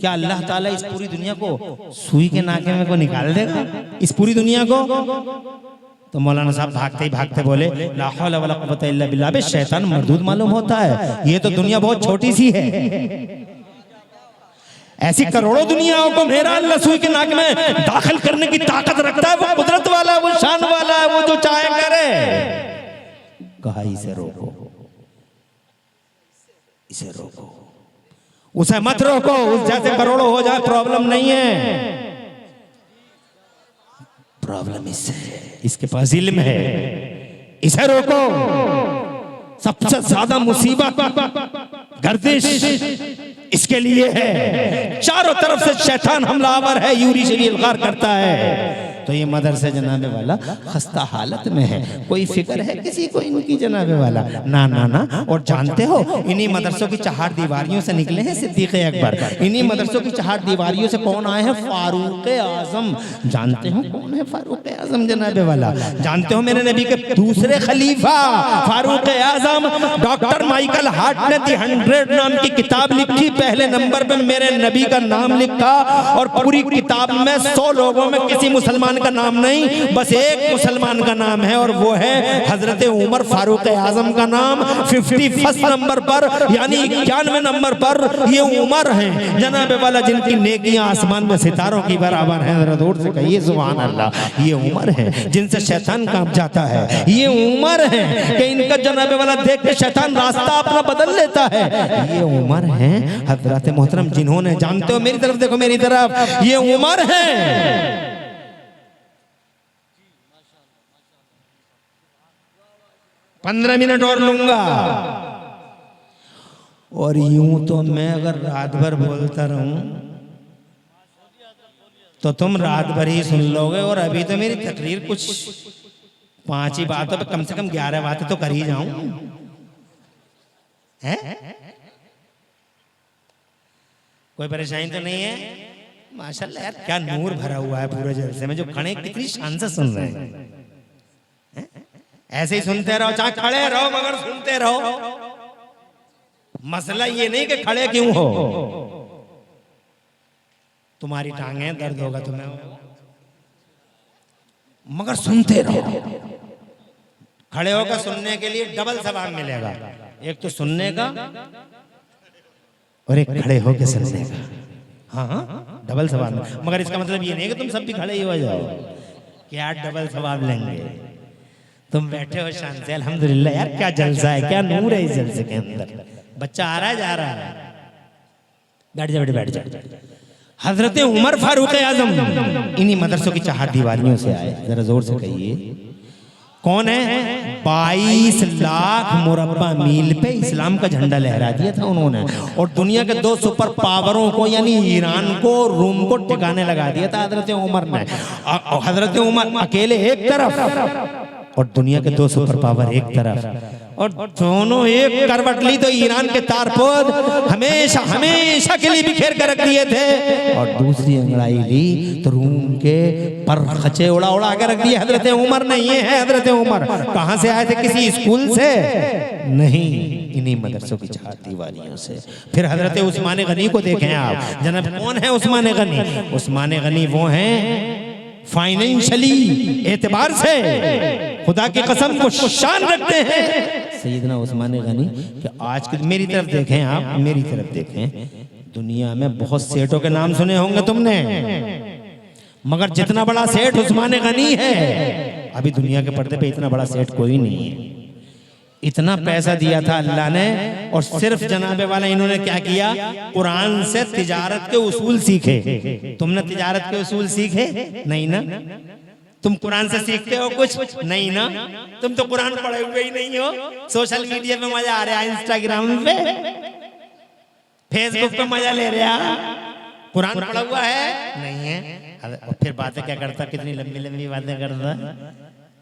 क्या अल्लाह ताला इस पूरी दुनिया को सुई के नाके में को निकाल देगा, इस पूरी दुनिया को? तो मौलाना साहब भागते ही भागते बोले ला हौला वला कुव्वता इल्ला बिल्लाह। बे शैतान मरदूद मालूम होता है, ये तो दुनिया बहुत छोटी सी है। ऐसी करोड़ों दुनियाओं को मेरा अल्लाह सुई के नाक में दाखिल करने की ताकत रखता है। वो कुदरत वाला, वो शान वाला है, वो जो चाहे करे। कहा इसे रोको, इसे रोको, उसे मत रोको। उस जैसे करोड़ों हो जाए प्रॉब्लम नहीं है, प्रॉब्लम इसके पास इल्म है। इसे रोको। सबसे ज्यादा मुसीबत गर्दिश इसके लिए है। चारों तरफ से शैतान हमलावर है, यूरी से इल्गार करता है। तो ये मदरसे जनाबे वाला खस्ता हालत में है। कोई फिक्र है किसी को इनकी जनाबे वाला? ना ना ना। और जानते हो इन्हीं मदरसों की 4 दीवारियों से निकले हैं सिद्दीक़ अकबर। इन्हीं मदरसों की 4 दीवारियों से कौन आए हैं? फारूक आजम। जानते हो कौन है फारूक आजम जनाबे वाला? जानते हो मेरे नबी के दूसरे खलीफा फारूक आजम डॉक्टर माइकल हार्ट ने दी 100 नाम की किताब लिखी। पहले नंबर पे मेरे नबी का नाम लिखा और पूरी किताब में 100 लोगों में किसी मुसलमान का नाम नहीं, बस एक मुसलमान का नाम है और वो है हजरत उमर फारूक आजम का नाम 51 नंबर पर, यानी 91 नंबर पर ये उमर हैं जनाबे वाला, जिनकी नेकियां आसमान में सितारों की बराबर हैं। जरा दूर से कहिए सुभान अल्लाह। ये उमर है जिनसे शैतान कांप जाता है। ये उमर है कि इनका जनाबे वाला देख के शैतान रास्ता अपना बदल लेता है। ये उमर है हजरत मोहतरम जिन्होंने, जानते हो मेरी तरफ देखो, मेरी तरफ, ये उमर है। 15 मिनट और लूंगा। और यूं तो मैं अगर रात भर बोलता रहूं तो तुम रात भर ही सुन लोगे। और अभी तो मेरी तकरीर कुछ 5 ही बातों पे कम से कम 11 बातें तो कर ही जाऊं। है कोई परेशानी तो नहीं है? माशाल्लाह यार क्या नूर भरा हुआ है पूरे जलसे में। जो खड़े कितनी शान से सुन रहे हैं। ऐसे ही सुनते रहो, चाहे खड़े रहो मगर सुनते रहो। मसला ये नहीं कि खड़े क्यों हो, तुम्हारी टांगें दर्द होगा तुम्हें, मगर सुनते रहो। खड़े होकर सुनने के लिए डबल सवाब मिलेगा, एक तो सुनने का और एक खड़े होकर सुनने का। हाँ डबल सवाब। मगर इसका मतलब ये नहीं कि तुम सब भी खड़े ही हो जाओ, क्या डबल सवाब लेंगे। तुम बैठे हो शान से, अल्हम्दुलिल्लाह यार क्या जलसा है, क्या नूर है इस जलसे के अंदर। बच्चा आ रहा है जा रहा है, बैठ जा बेटे बैठ जा। हजरत उमर फारूक आजम इन्हीं मदरसों की 4 दीवारियों से आए। जरा जोर से कहिए कौन है? 22 लाख मुरब्बा मील पे इस्लाम का झंडा लहरा दिया था उन्होंने। और दुनिया के 2 सुपर पावरों को यानी ईरान को, रूम को ठिकाने लगा दिया था हजरत उमर ने। हजरत उमर अकेले एक तरफ और दुनिया के 2 सुपर पावर एक तरफ, और दोनों एक करवट ली तो ईरान के तारपोद हमेशा हमेशा के लिए बिखेर कर रख दिए थे। और दूसरी अंगड़ाई ली तो रूम के पर खचे उड़ा उड़ा के रख दिए हजरत उमर ने। ये है हजरत उमर। कहां से आए थे? किसी स्कूल से नहीं, इन्हीं मदरसों की 4 दीवारियों से। फिर हजरत उस्मान गनी को देखें आप। जनाब कौन है उस्मान गनी? उस्मान गनी वो हैं फाइनेंशियली एतबार से खुदा की कसम को शान रखते हैं सैयदना उस्मान गनी। कि आज की मेरी तरफ देखें आप, मेरी तरफ देखें। दुनिया में बहुत सेठों के नाम सुने होंगे तुमने, मगर जितना बड़ा सेठ उस्मान गनी है, अभी दुनिया के पर्दे पे इतना बड़ा सेठ कोई नहीं है। इतना पैसा दिया था अल्लाह ने, और सिर्फ जनाबे वाला इन्होंने क्या किया? कुरान से तिजारत के उसूल सीखे। तुमने तिजारत के उसूल सीखे नहीं ना? तुम कुरान से सीखते हो कुछ नहीं ना? तुम तो कुरान पढ़े हुए ही नहीं हो। सोशल मीडिया पे मजा आ रहा है, इंस्टाग्राम पे, फेसबुक पे मजा ले रहा। कुरान पढ़ा हुआ है नहीं है। फिर बातें क्या करता? कितनी लंबी लंबी बातें करता,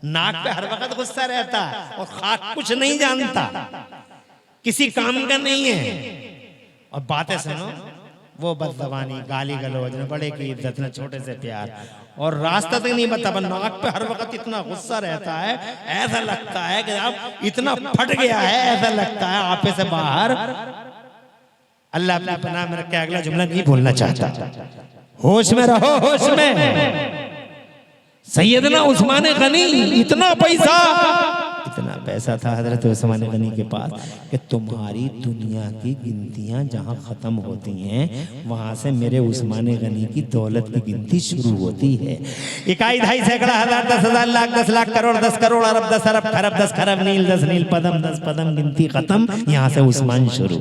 नाक पे हर वक्त गुस्सा रहता और खाक कुछ नहीं जानता, किसी काम का नहीं है। और बातें सुनो, वो बदजबानी, गाली गलौज न, बड़े की इज्जत न, छोटे से प्यार, और रास्ता तक नहीं बता, नाक पे हर वक्त इतना गुस्सा रहता है, ऐसा लगता है कि आप इतना फट गया है, ऐसा लगता है आपे से बाहर। अल्लाह अपनी पनाह में रखे, अगला जुमला नहीं बोलना चाहता। होश में रहो, होश में। सैयदना उस्मान गनी, इतना पैसा था हजरत उस्मान गनी के पास कि तुम्हारी दुनिया की गिनतियां जहां खत्म होती हैं, वहां से मेरे उस्मान गनी की दौलत की गिनती शुरू होती है। इकाई, ढाई, सैकड़ा, हजार, 10,000, लाख, 10 लाख, करोड़, 10 करोड़, अरब, 10 अरब, खरब, 10 खरब, नील, 10 नील, पदम, 10 पदम, गिनती खत्म, यहाँ से उस्मान शुरू।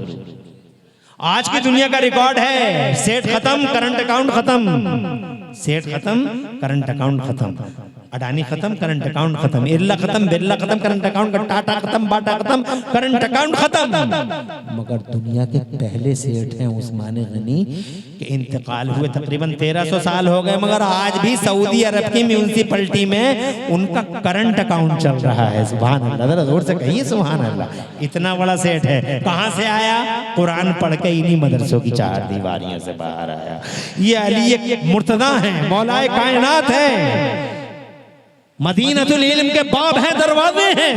आज की दुनिया का रिकॉर्ड है, सेठ खत्म, करंट अकाउंट खत्म, सेठ खत्म, करंट अकाउंट खत्म, अडानी खत्म, करंट अकाउंट खत्म, इरला खत्म, बिरला खत्म, करंट अकाउंट, टाटा खत्म, बाटा खत्म, करंट अकाउंट खत्म। मगर दुनिया के पहले सेठ हैं उस्मान गनी के इंतकाल हुए तकरीबन 1300 साल हो गए, मगर आज भी सऊदी अरब की म्यूनिसिपैलिटी में उनका करंट अकाउंट चल रहा है। सुभान अल्लाह, जरा जोर से कहिए सुभान अल्लाह। इतना बड़ा सेठ है, कहां से आया? कुरान पढ़ के इन्हीं मदरसों की 4 दीवारियों से बाहर आया। ये अली एक मुर्तदा है, मौलाए कायनात है, मदीनतुल इल्म के बाब हैं, दरवाजे हैं।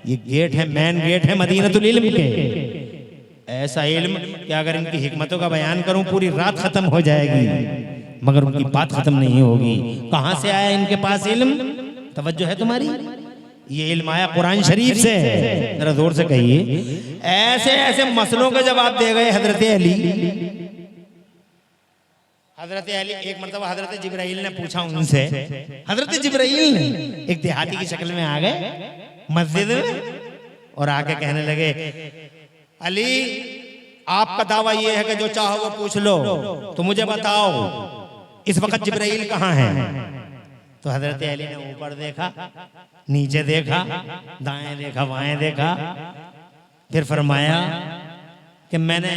ये गेट है, मेन गेट है मदीनतुल इल्म के। ऐसा इल्म कि अगर इनकी हिकमतों का बयान करूं पूरी रात खत्म हो जाएगी, मगर उनकी बात खत्म नहीं होगी। कहां से आया इनके पास इल्म? तवज्जो है तुम्हारी? ये इल्म आया कुरान शरीफ से। जरा जोर से कहिए। ऐसे ऐसे मसलों का जवाब दे गए हजरत अली। हजरत अली, एक मरतबा हजरत जिब्राइल ने पूछा उनसे, हजरत जिब्राइल ने एक देहाती की शक्ल में आ गए मस्जिद में और आके कहने लगे, अली आपका दावा ये है कि जो चाहो वो पूछ लो, तो मुझे बताओ इस वक्त जिब्राइल कहाँ है? तो हजरत अली ने ऊपर देखा, नीचे देखा, दाएं देखा, बाएं देखा, फिर फरमाया कि मैंने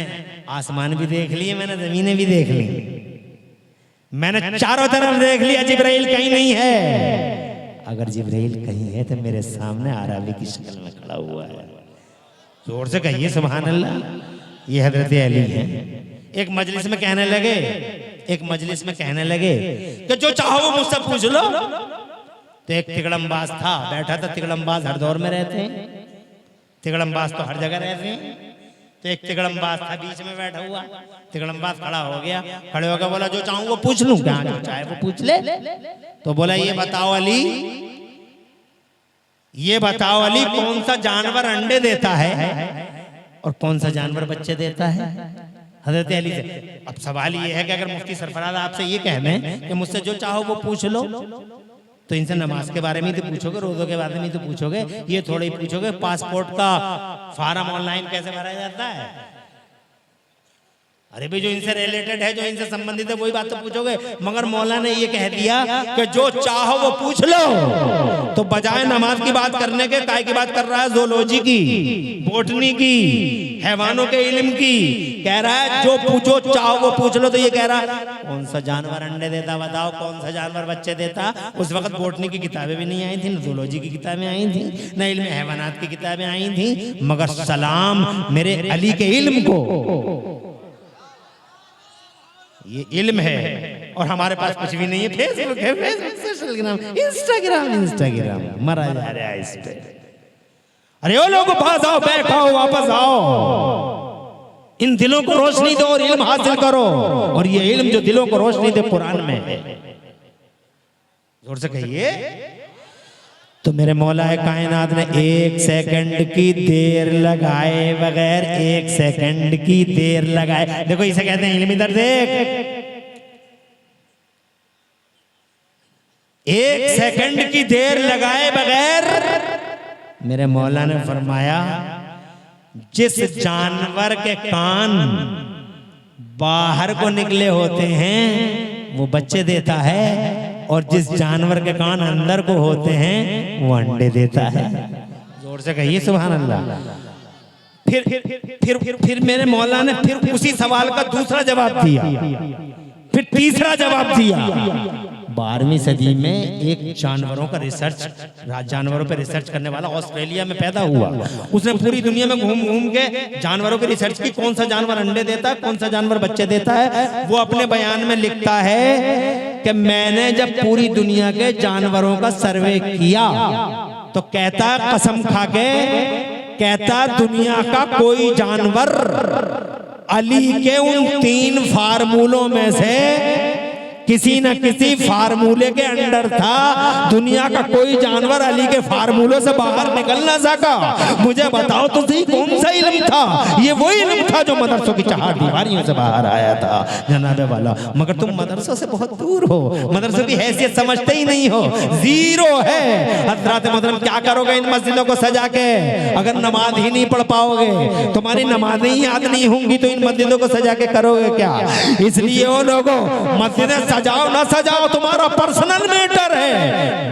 आसमान भी देख लिए, मैंने जमीनें भी देख ली, मैंने चारों तरफ देख लिया, जिब्राइल कहीं नहीं है। अगर जिब्राइल कहीं है तो मेरे सामने आराबी की शक्ल में खड़ा हुआ है। जोर से कहिए सुभान अल्लाह। ये हजरत अली हैं। एक मजलिस में कहने लगे, कि जो चाहो वो मुझसे पूछ लो। तो एक तिगड़मबाज था, बैठा था। तिगड़मबाज हर दौर में रहते हैं, तिगड़मबाज तो हर जगह रहते हैं। तो एक तिगड़मबाज था बीच में बैठा हुआ। तिगड़मबाज खड़ा हो गया, खड़े होकर बोला, जो चाहूं वो पूछ लूं क्या? जो चाहे वो पूछ ले। तो बोला, ये बताओ अली, कौन सा जानवर अंडे देता है और कौन सा जानवर बच्चे देता है? हजरत अली से। अब सवाल ये है कि अगर मुफ्ती सरफराज आपसे ये कह दें कि मुझसे जो चाहो वो पूछ लो, तो इनसे नमाज के बारे में ही तो पूछोगे, रोजों के बारे में ही तो पूछोगे, ये थोड़ा ही पूछोगे पासपोर्ट का फार्म ऑनलाइन कैसे भरा जाता है। अरे भाई, जो इनसे रिलेटेड है, जो इनसे संबंधित है, वही बात तो पूछोगे। मगर मौला ने ये कह दिया कि जो चाहो वो पूछ लो, तो बजाय नमाज की बात करने के काय की बात कर रहा है? ज़ूलॉजी की, बॉटनी की, हैवानों के इल्म की। कह रहा है जो चाहो वो पूछ लो। तो ये कह रहा है कौन सा जानवर अंडे देता बताओ, कौन सा जानवर बच्चे देता? उस वक्त बॉटनी की किताबें भी नहीं आई थी, न ज़ूलॉजी की किताबें आई थी, न इल्म हैवानात की किताबें आई थी। मगर सलाम मेरे अली के इल्म को, ये इल्म है और हमारे पास कुछ भी नहीं है। फेसबुक है, इंस्टाग्राम मरा जा रहा है इस पे। अरे ओ लोगों, पास आओ, बैठ आओ, वापस आओ, इन दिलों को रोशनी दो और इल्म हासिल करो। और ये इल्म जो दिलों को रोशनी दे कुरान में है। जोर से कहिए। तो मेरे मौला कायनात ने 1 सेकंड की देर लगाए बगैर, 1 सेकंड की देर लगाए, देखो इसे कहते हैं इल्म। इधर देख, 1 सेकंड की देर लगाए बगैर मेरे मौला ने फरमाया, जिस जानवर के कान बाहर को निकले होते हैं वो बच्चे देता है, और जिस जानवर के कान अंदर को होते हैं वो अंडे देता है। जोर से कहिए सुभान अल्लाह। फिर मेरे मौला ने फिर उसी सवाल का दूसरा जवाब दिया, फिर तीसरा जवाब दिया। 12वीं सदी में एक जानवरों पे रिसर्च करने वाला ऑस्ट्रेलिया में पैदा हुआ। उसने पूरी दुनिया में घूम घूम के जानवरों की रिसर्च की, कौन सा जानवर अंडे देता है, कौन सा जानवर बच्चे देता है। वो अपने बयान में लिखता है कि मैंने जब पूरी दुनिया के जानवरों का सर्वे किया तो कहता कसम खा के कहता दुनिया का कोई जानवर अली के उन 3 फार्मूलों में से किसी न किसी फार्मूले के अंडर था। दुनिया का कोई जानवर अली के फार्मूलों से बाहर निकल ना सका। मुझे बताओ तो सही कौन सा इल्म था? ये वो इल्म था जो मदरसों की चहारदीवारियों से बाहर आया था जनाबे वाला। मगर तुम मदरसों से बहुत दूर हो, मदरसों की हैसियत समझते ही नहीं हो, जीरो है। हज़रात मोहतरम क्या करोगे इन मस्जिदों को सजा के? अगर नमाज ही नहीं पढ़ पाओगे, तुम्हारी नमाजें ही याद नहीं होंगी तो इन मस्जिदों को सजा के करोगे क्या? इसलिए वो लोगों मस्जिदें सजाओ ना सजाओ तुम्हारा पर्सनल मैटर है,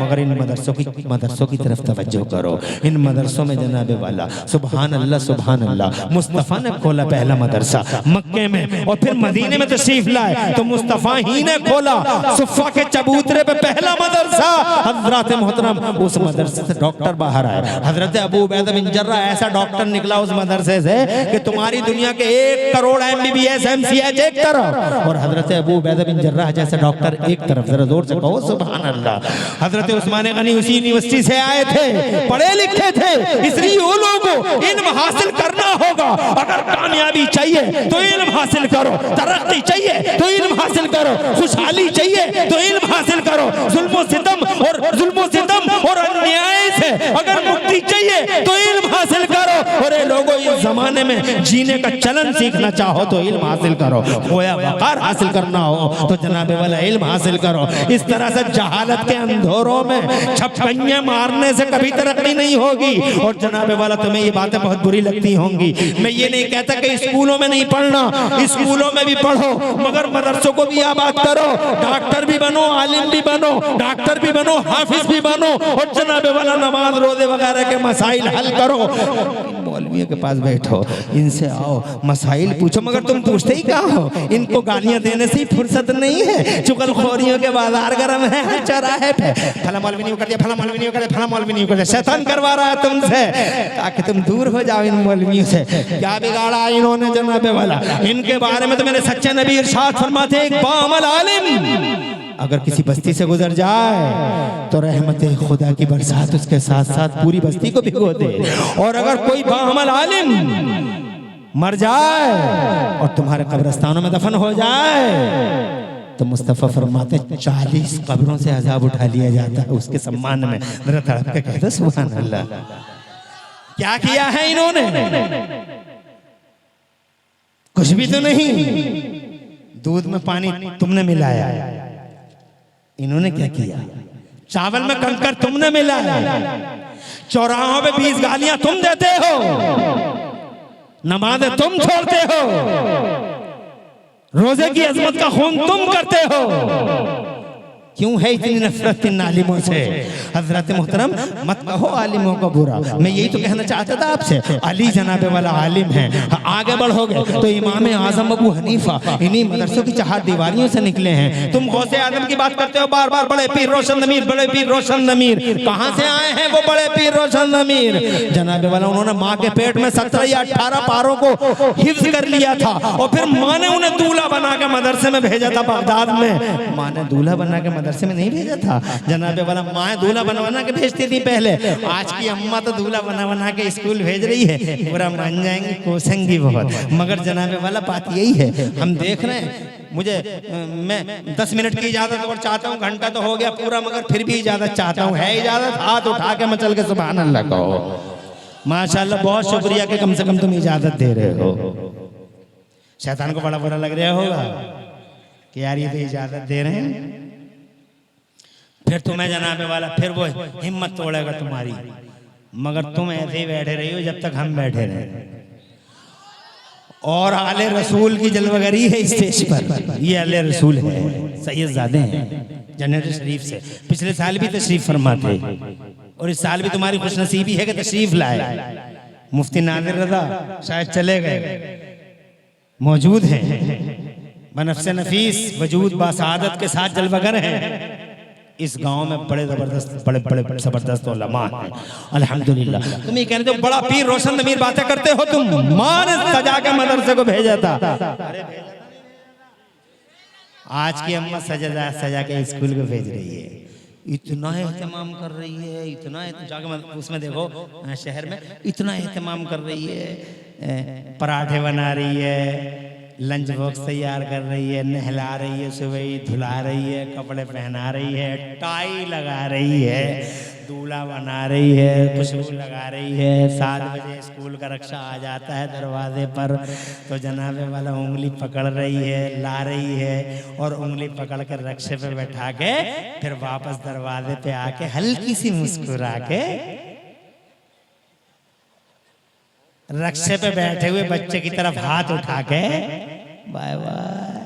मगर इन मदरसों की तरफ तवज्जो करो। इन मदरसों में जनाबे वाला सुभान अल्लाह मुस्तफ़ा ने खोला पहला मदरसा मक्के में, और फिर मदीने में तशरीफ लाए तो मुस्तफ़ा ही ने खोला सुफ़ा के चबूतरे पे पहला मदरसा। हज़रत मोहतरम उस मदरसे से डॉक्टर बाहर आए। हज़रत अबू उबैदा बिन जर्रा ऐसा डॉक्टर निकला उस मदरसे से कि तुम्हारी दुनिया के 1 करोड़ MBBS MCH एक तरफ, और हज़रत अबू उबैदा बिन जर्रा जैसे डॉक्टर एक तरफ। जरा जोर से कहो सुभान अल्लाह। हजरत उस्मान गनी उसी यूनिवर्सिटी से आए थे, पढ़े लिखे थे, इसलिए वो लोगों इल्म हासिल करना होगा। अगर कामयाबी चाहिए तो इल्म हासिल करो, तरक्की चाहिए तो इल्म हासिल करो, खुशहाली चाहिए तो इल्म हासिल करो। जुल्म सितम और अन्याय से अगर मुक्ति चाहिए तो इल्म हासिल करो। और ये लोगों इस जमाने में जीने का चलन सीखना चाहो तो इल्म हासिल करो, खोया वकार हासिल करना हो तो जनाबे वाला इल्म हासिल करो। इस तरह से जहालत के अंधेरों में छप्पैया मारने से कभी तरक्की नहीं होगी। और जनाबे वाला तुम्हें ये बातें बहुत बुरी लगती होंगी। मैं ये नहीं कहता कि स्कूलों में नहीं पढ़ना, स्कूलों में भी पढ़ो, मगर मदरसों को भी आबाद करो। डॉक्टर भी बनो, आलिम भी बनो, डॉक्टर भी बनो, हाफिज भी बनो, और जनाबे वाला नमाज रोजे वगैरह के मसाइल हल करो। मौलवियों के पास बैठो, इनसे आओ, मसाइल पूछो, मगर तुम पूछते ही कहाँ हो? इनको गालियां देने से ही फुर्सत नहीं है। चुगलखोरियों के बाजार गरम है चौराहे पे, फला मौलवी नहीं कर दिया, फला मौलवी नहीं कर दिया, फला मौलवी नहीं कर दिया। शैतान करवा रहा है तुमसे ताकि तुम दूर हो जाओ इन मौलवियों से। क्या बिगाड़ा इन्होंने जनाबे वाला? इनके बारे में तो मेरे सच्चे नबी इरशाद फरमाते, एक बाअमल आलिम अगर किसी बस्ती से गुजर जाए तो रहमत खुदा की बरसात उसके साथ साथ पूरी बस्ती को भिगो दे। और अगर कोई बाअमल आलिम मर जाए और तुम्हारे कब्रिस्तानों में दफन हो जाए तो मुस्तफ़ा फरमाते 40 कब्रों से अजाब उठा लिया जाता है उसके सम्मान में। जरा तड़प के कहते सुभान अल्लाह। क्या किया है इन्होंने? कुछ भी तो नहीं। दूध में पानी तुमने मिलाया, इन्होंने क्या किया? चावल में कंकर तुमने मिलाया, चौराहों पे 20 गालियां तुम देते हो, नमाज़ें तुम छोड़ते हो, रोजे की अजमत का खून तुम करते हो। क्यों है इतनी नफरत इन आलिमों से? हजरत मोहतरम मत कहो आलिमों को बुरा। मैं यही तो कहना चाहता था आपसे, अली जनाबे वाला आलिम है। आगे बढ़ोगे तो इमाम आजम अबू हनीफा इन्हीं मदरसों की चहारदीवारियों से निकले हैं। तुम गौसे आजम की बात करते हो बार बार, बड़े पीर रोशन नमीर, बड़े पीर रोशन नमीर। कहां से आए हैं वो बड़े पीर रोशन नमीर? जनाबे वाला उन्होंने माँ के पेट में 17 या 18 पारों को हिफ्ज कर लिया था, और फिर माँ ने उन्हें दूल्हा बना के मदरसे में भेजा था बगदाद में। माँ ने दूल्हा बना के मदरसे में नहीं भेजा था जनाबे वाला, माँ दूल्हा बना के भेजती थी पहले। आज की अम्मा तो दूल्हा बना के स्कूल भेज रही है, पूरा मान जाएंगी, कोसेंगी बहुत। मगर जनाबे वाला बात यही है, हम देख रहे हैं। मुझे मैं 10 मिनट की इजाजत और चाहता हूँ, घंटा तो हो गया पूरा, मगर फिर भी इजाजत चाहता हूँ। है इजाजत? हाथ उठा के मचल के सुभान अल्लाह कहो। माशाल्लाह, बहुत शुक्रिया कि कम से कम तुम इजाजत दे रहे हो। शैतान को बड़ा बुरा लग रहा होगा कि यार ये तो इजाजत दे रहे हैं। फिर तुम्हें जनाबे वाला फिर वो हिम्मत तोड़ेगा तुम्हारी, मगर तुम ऐसे ही बैठे रही हो जब तक हम बैठे रहे। और आले रसूल की जलवगरी है स्टेज पर। ये आले रसूल है, सैयदजादे हैं जनरल शरीफ से। पिछले साल भी तशरीफ फरमा थे, और इस साल भी तुम्हारी खुशनसीबी है कि तशरीफ लाए। मुफ्ती नादिर रजा शायद चले गए, मौजूद हैं बनफ्से नफीस वजूद बासादत के साथ जलवगर हैं। इस गांव में बड़े बड़े जबरदस्त उलमा हैं अल्हम्दुलिल्लाह। तुम ये कहते हो बड़ा पीर रोशन ज़मीर बातें करते हो, तुम मां ने सजा के मदरसे को भेजा था। आज की अम्मा सजा के स्कूल को भेज रही है, इतना एहतमाम कर रही है, इतना जाके उसमें देखो शहर में इतना एहतमाम कर रही है, पराठे बना रही है, लंच बॉक्स तैयार कर रही है, नहला रही है, सुबह ही धुला रही है, कपड़े पहना रही है, टाई लगा रही है, दूल्हा बना रही है, खुशबू लगा रही है। 7 बजे स्कूल का रक्षा आ जाता है दरवाजे पर तो जनाबे वाला उंगली पकड़ रही है, ला रही है और उंगली पकड़ कर रक्षे पे बैठा के फिर वापस दरवाजे पे आके हल्की सी मुस्कुरा के रक्षे पे बैठे हुए बच्चे की तरफ हाथ उठा के बाय बाय,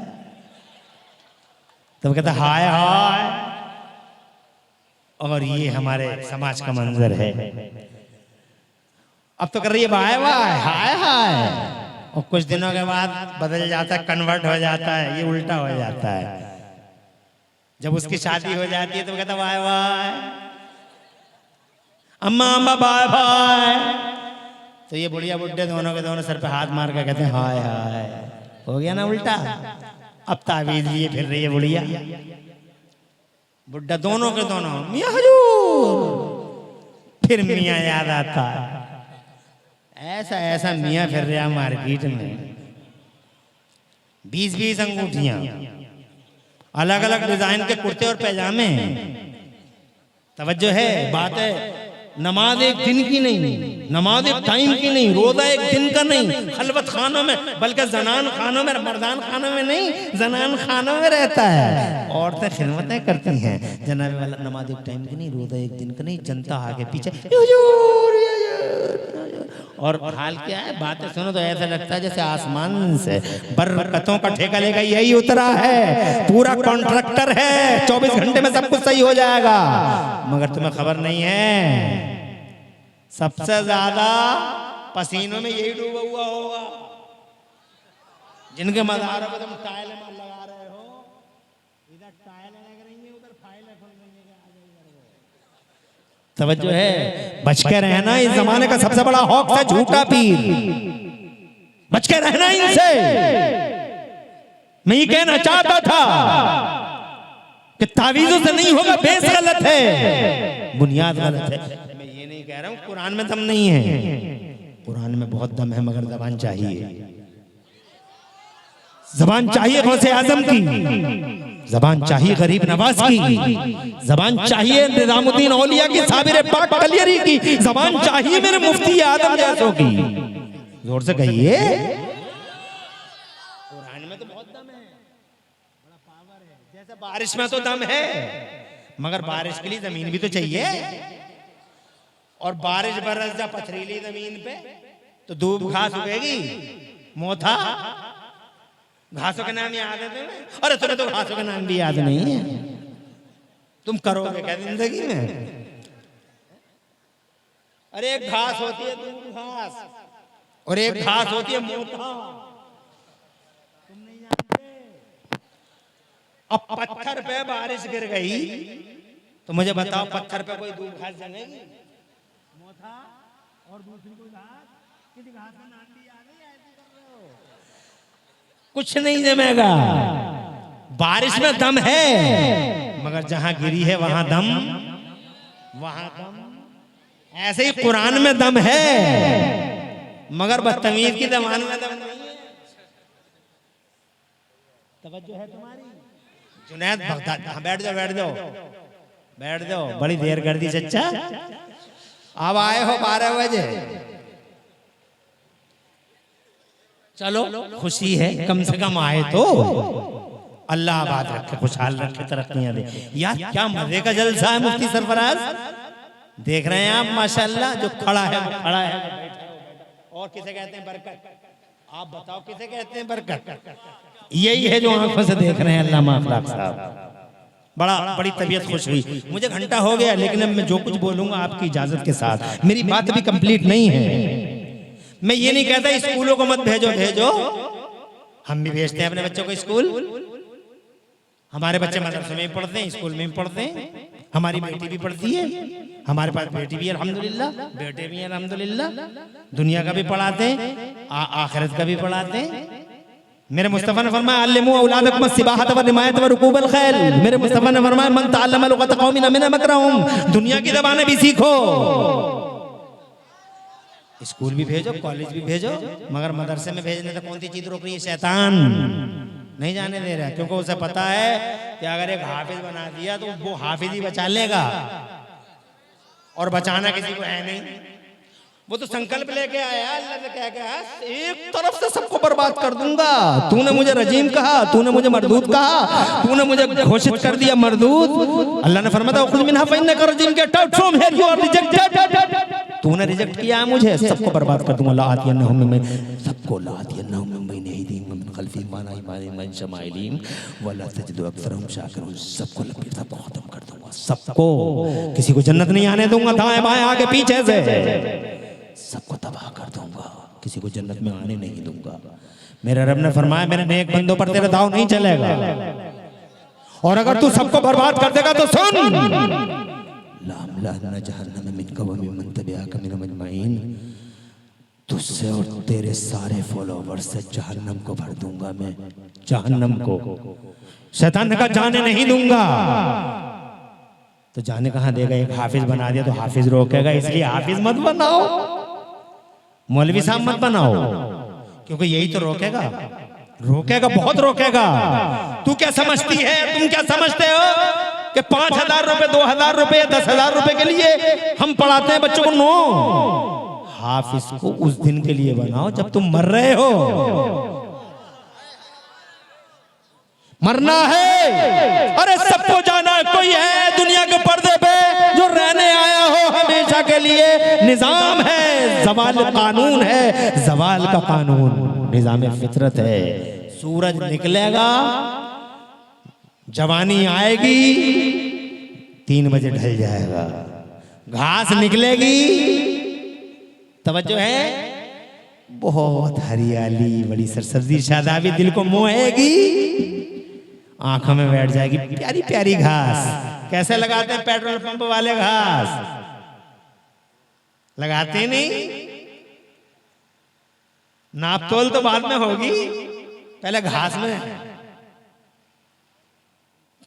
तब कहता हाय हाय। और ये हमारे समाज का मंजर है। अब तो कर रही है बाय बाय हाय हाय, और कुछ दिनों के बाद बदल जाता है, कन्वर्ट हो जाता है, ये उल्टा हो जाता है। जब उसकी शादी हो जाती है तो कहता बाय बाय अम्मा अम्मा बाय बाय, तो ये बुढ़िया बुड्ढे दोनों के दोनों सर पे हाथ मार के कहते हैं हाय हाय। हो गया ना उल्टा। अब तावीज लिए फिर रही है बुढ़िया बुड्ढा, दोनों के दोनों मियां हुजूर, फिर मियां याद आता है। ऐसा मियां फिर रहा मार्केट में, 20-20 अंगूठियां, अलग अलग डिजाइन के कुर्ते और पैजामे। तवज्जो है, बात है नमाज एक दिन की नहीं, नमाज एक टाइम की नहीं, रोजा एक दिन का नहीं, खलवत खानों में, बल्कि जनान खानों में, मर्दान खानों में नहीं, जनान खानों में रहता है। औरतें खिदमतें करती हैं। जनाब वाला नमाज एक टाइम की नहीं, रोजा एक दिन का नहीं, जनता आगे पीछे और हाल क्या है, बातें सुनो तो ऐसा लगता है जैसे आसमान से बरकतों का ठेका लेकर यही उतरा है, पूरा कॉन्ट्रैक्टर है, 24 घंटे में सब कुछ सही हो जाएगा। मगर तुम्हें खबर नहीं है सबसे ज्यादा पसीनों में यही डूबा हुआ होगा जिनके मज़ारों पर तुम टाइल लगा रहे हो, इधर टाइल लग रही है, उधर फाइलें खुल रही है। तवज्जो है, बच के रहना, इस जमाने का सबसे बड़ा हॉक है झूठा पीर, बच के रहना इनसे। मैं ये कहना चाहता था कि तावीज़ों से नहीं होगा, बेस गलत है, बुनियाद गलत है। मैं ये नहीं कह रहा हूं कुरान में दम नहीं है, कुरान में बहुत दम है, मगर जबान चाहिए। जबान चाहिए गौसे आजम की, जबान चाहिए गरीब नवाज की, जबान चाहिए निजामुद्दीन औलिया की, साबिर पाक कलियरी की, जबान चाहिए मेरे मुफ्ती आदम जैसों की। जोर से कहिए, कुरान में तो बहुत दम है, बड़ा पावर है। जैसे बारिश में तो दम है, मगर बारिश के लिए जमीन भी तो चाहिए, और बारिश बरस जा पथरीली जमीन पे तो दूब घास उगेगी, मोथा घासों के नाम याद है तुम्हें? अरे तुम्हें तो घासों के नाम भी याद नहीं है, तुम करोगे क्या जिंदगी में? अरे एक घास होती है दूब घास, और एक घास होती है मोथा, तुम नहीं जानते। अब पत्थर पे बारिश गिर गई तो मुझे बताओ, पत्थर पे कोई दूब घास जमेगी? मोथा और दूसरी कोई घास, किसी घास का नाम भी याद है? ऐसे कर रहे हो, कुछ नहीं जमेगा। बारिश में दम है, मगर जहां गिरी है वहां दम, वहां दम। ऐसे ही कुरान में दम है, मगर बदतमीज की जबान में दम नहीं है। तवज्जो है तुम्हारी? जुनैद बगदाद, हाँ बैठ जाओ बैठ जाओ बैठ जाओ, बड़ी देर कर दी चच्चा, अब आए हो 12 बजे। चलो खुशी है, कम से कम आए तो। अल्लाह आबाद रखे, खुशहाल रखे, तरक्कियां दे। यार क्या मजे का जलसा है मुफ्ती सरफराज, देख रहे हैं आप माशाल्लाह। जो खड़ा है वो खड़ा है, और किसे कहते हैं बरकत? आप बताओ किसे कहते हैं बरकत? यही है जो आंखों से देख रहे हैं। अल्लाह माफलाक साहब, बड़ी तबीयत खुश हुई। मुझे घंटा हो गया, लेकिन अब मैं जो कुछ बोलूंगा आपकी इजाजत के साथ, मेरी बात भी कंप्लीट नहीं है। मैं ये नहीं कहता स्कूलों को मत भेजो, भेजो, हम भी भेजते हैं अपने बच्चों को स्कूल। हमारे बच्चे मदरसे में भी पढ़ते हैं, स्कूल में भी पढ़ते हैं, हमारी बेटी भी पढ़ती है, हमारे पास बेटी भी है अल्हम्दुलिल्लाह, बेटे भी हैं अल्हम्दुलिल्लाह, दुनिया का भी पढ़ाते हैं, आखिरत का भी पढ़ाते हैं। मेरे मुस्तफा ने फरमाया अल्लिमू औलादकुम अस्सिबाहत व रिमायत व रुकूबल खैल। मेरे मुस्तफा ने फरमाया मन तअल्लम लुगत कौमिन मिन मकरहुम, दुनिया की ज़बानें भी सीखो। स्कूल भी भेजो, कॉलेज भी भेजो, मगर मदरसे में भेजने से कौन सी चीज रोक रही है? शैतान नहीं जाने दे रहा, क्योंकि उसे पता है कि अगर एक हाफिज बना दिया तो वो हाफिज ही बचा लेगा, और बचाना किसी को है नहीं। वो तो संकल्प लेके आया, अल्लाह से कह के आया, एक तरफ से सबको बर्बाद कर दूंगा। तूने मुझे रजीम कहा, तूने मुझे मरदूद कहा, तूने मुझे घोषित कर दिया मरदूद। अल्लाह ने फरमाया खुद Minha फइन्नका रजीम, get out from here, you are rejected. तूने रिजेक्ट किया मुझे, सबको बर्बाद कर दूंगा। लातियन्नहुम मैं सबको लातियन्नहुम मिन बैनि अयदीहिम व मिन खल्फिहिम व अन अयमानिहिम व अन शमाइलिहिम व ला तजिदु अक्सरहुम शाकिरीन। सबको लपेट सबको खत्म कर दूंगा, सबको, किसी को जन्नत नहीं आने दूंगा, दाएं बाएं आगे पीछे से सबको तबाह कर दूंगा, किसी को जन्नत में आने नहीं दूंगा। मेरे रब ने फरमाया मेरे नेक बंदों पर तेरा दाव नहीं चलेगा, और अगर तू सबको बर्बाद कर देगा तो सुन, लामलाना जहन्नम मिनका व मिमन तबिअका मिनहुम अजमईन, तुझसे और तेरे सारे फॉलोवर्स से जहन्नम को भर दूंगा मैं, जहन्नम को। शैतान ने कहा जाने नहीं दूंगा, तो जाने कहां देगा? एक हाफिज बना दिया तो हाफिज रोकेगा, इसलिए हाफिज मत बनाओ, मौलवी साहब मत बनाओ, क्योंकि यही तो रोकेगा, रोकेगा, बहुत रोकेगा। तू क्या समझती है, तुम क्या समझते हो कि 5,000 रुपए, 2,000 रुपए, 10,000 रुपए के लिए हम पढ़ाते हैं बच्चों को? नो, हाफिज को उस दिन के लिए बनाओ जब तुम मर रहे हो। मरना है, अरे सबको जाना है। कोई है दुनिया के पर्दे पे जो रहने आया हो हमेशा के लिए? निजाम है, जवाल कानून है, जवाल का कानून, निजाम फितरत है। सूरज निकलेगा, जवानी आएगी, 3 बजे ढल जाएगा। घास निकलेगी, तवज्जो है, बहुत हरियाली, बड़ी सरसब्जी शादाबी दिल को मोहेगी, आंखों में बैठ जाएगी, प्यारी प्यारी घास। कैसे लगाते हैं पेट्रोल पंप वाले घास? लगाते नहीं, नापतोल तो बाद में होगी, पहले घास में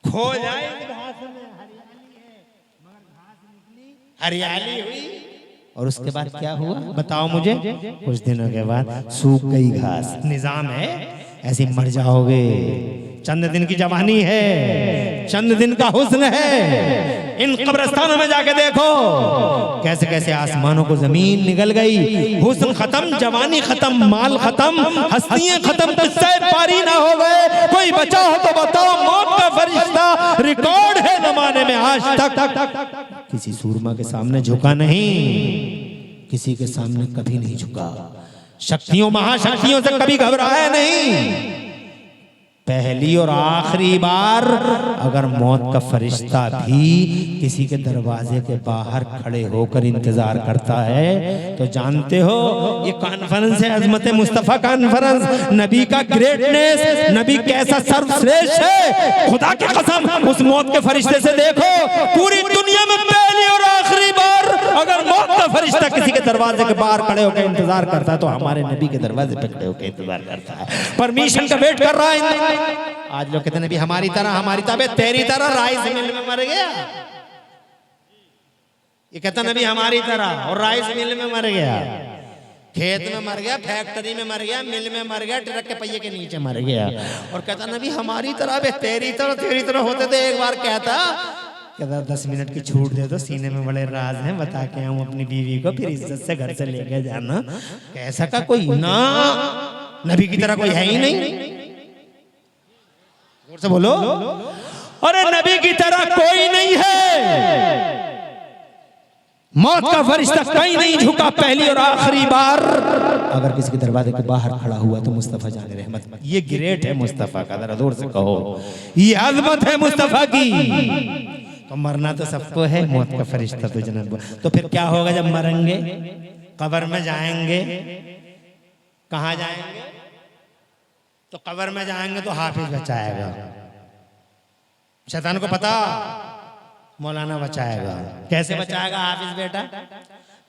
खो जाए। घास में हरियाली है, मगर घास निकली, हरियाली हुई, और उसके बाद क्या हुआ बताओ मुझे? कुछ दिनों के बाद सूख गई घास। निजाम है, ऐसे मर जाओगे। चंद दिन की जवानी है, चंद दिन का हुस्न है। इन कब्रिस्तानों में जाके देखो कैसे कैसे आसमानों को जमीन निगल गई, हुस्न खत्म, जवानी खत्म, माल खत्म, हस्तियां खत्म, किस्से पारी ना हो गए। कोई बचा हो तो बताओ? मौत का फरिश्ता रिकॉर्ड है जमाने में आज तक किसी सूरमा के सामने झुका नहीं, किसी के सामने कभी नहीं झुका, शक्तियों महाशक्तियों से कभी घबराया नहीं। पहली और आखिरी बार अगर मौत का फरिश्ता भी किसी के दरवाजे के बाहर खड़े होकर इंतजार करता है तो जानते हो ये कॉन्फ्रेंस है, अजमत मुस्तफा कॉन्फ्रेंस, नबी का ग्रेटनेस, नबी कैसा सर्वश्रेष्ठ है। खुदा की कसम उस मौत के फरिश्ते से देखो, पूरी दुनिया में पहली और आखिरी बार अगर मौत का फरिश्ता किसी के दरवाजे के बाहर खड़े होकर इंतजार करता है तो हमारे नबी के दरवाजे पे खड़े होकर इंतजार करता है, परमिशन का वेट कर रहा है। आज लोग कहते हैं नबी हमारी तरह तेरी तरह राइस मिल में मर गया। ये कहता नबी हमारी तरह और राइस मिल में मर गया, खेत में मर गया, फैक्ट्री में मर गया, मिल में मर गया, ट्रक के पहिए के नीचे मर गया, और कहता नबी हमारी तरह तेरी तरह होते तो एक बार कहता 10 मिनट की छूट दे दो, सीने में बड़े राज हैं, बता के आऊं अपनी बीवी को, फिर इज्जत से घर से लेके जाना। कैसा का कोई ना, नबी की तरह कोई है ही नहीं। से बोलो, अरे नबी की तरह कोई नहीं है। मौत का फरिश्ता कहीं नहीं झुका। पहली और आखिरी बार अगर किसी के दरवाजे के बाहर खड़ा हुआ तो मुस्तफा जाने रहमत। ये ग्रेट है मुस्तफा का, जरा जोर से कहो, ये अजमत है मुस्तफा की। तो मरना तो सबको है, मौत का फरिश्ता तो जनाब। तो फिर क्या होगा जब मरेंगे? कब्र में जाएंगे। कहाँ जाएंगे? तो कब्र में जाएंगे तो हाफिज बचाएगा। शैतान को पता मौलाना बचाएगा। कैसे बचाएगा हाफिज बेटा?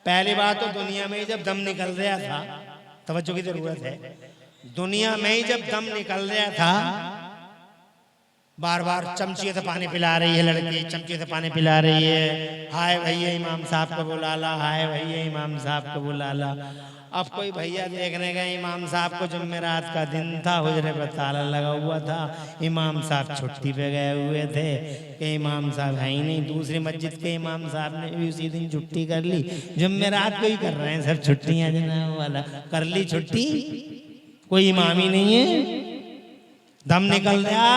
पहली बात तो दुनिया में ही जब दम निकल रहा था, तवज्जो की जरूरत है, दुनिया में ही जब दम निकल रहा था, बार बार चमची से पानी पिला रही है लड़की, चमची से पानी पिला रही है, हाय भैया इमाम साहब को बुला ला, हाय भैया इमाम साहब को बुला ला। अब कोई भैया देखने गए इमाम साहब को, जुम्मेरात का दिन था, हुजरे पर ताला लगा हुआ था, इमाम साहब छुट्टी पे गए हुए थे कि इमाम साहब है ही नहीं। दूसरी मस्जिद के इमाम साहब ने भी उसी दिन छुट्टी कर ली, जुम्मेरात को ही कर रहे हैं सब छुट्टियां जनाब वाला, कर ली छुट्टी, कोई इमाम ही नहीं है, दम निकल गया।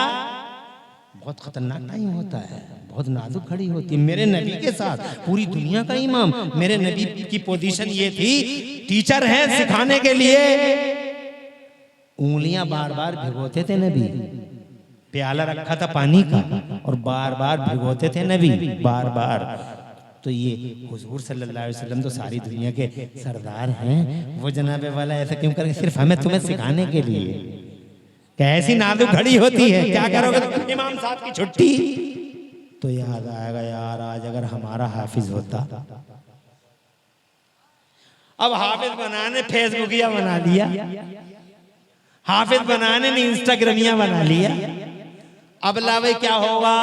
बहुत खतरनाक टाइम होता है, बहुत नाजुक खड़ी होती है। मेरे नबी के साथ पूरी दुनिया का इमाम, मेरे नबी की पोजीशन ये थी, टीचर है सिखाने के लिए, उंगलियां बार बार भिगोते थे नबी, प्याला रखा था पानी का और बार बार भिगोते थे नबी, बार बार। तो ये हुजूर सल्लल्लाहु अलैहि वसल्लम तो सारी दुनिया के सरदार हैं, वो जनाबे वाला ऐसा क्यों करेंगे सिर्फ हमें तुम्हें सिखाने के लिए? कैसी नाजुक घड़ी होती है, क्या करोगे तो इमाम साहब की छुट्टी। तो याद आएगा यार आज अगर हमारा हाफिज होता। अब हाफिज बनाने फेसबुकिया बना लिया, हाफिज बनाने ने इंस्टाग्रामिया बना लिया। अब लावे क्या होगा?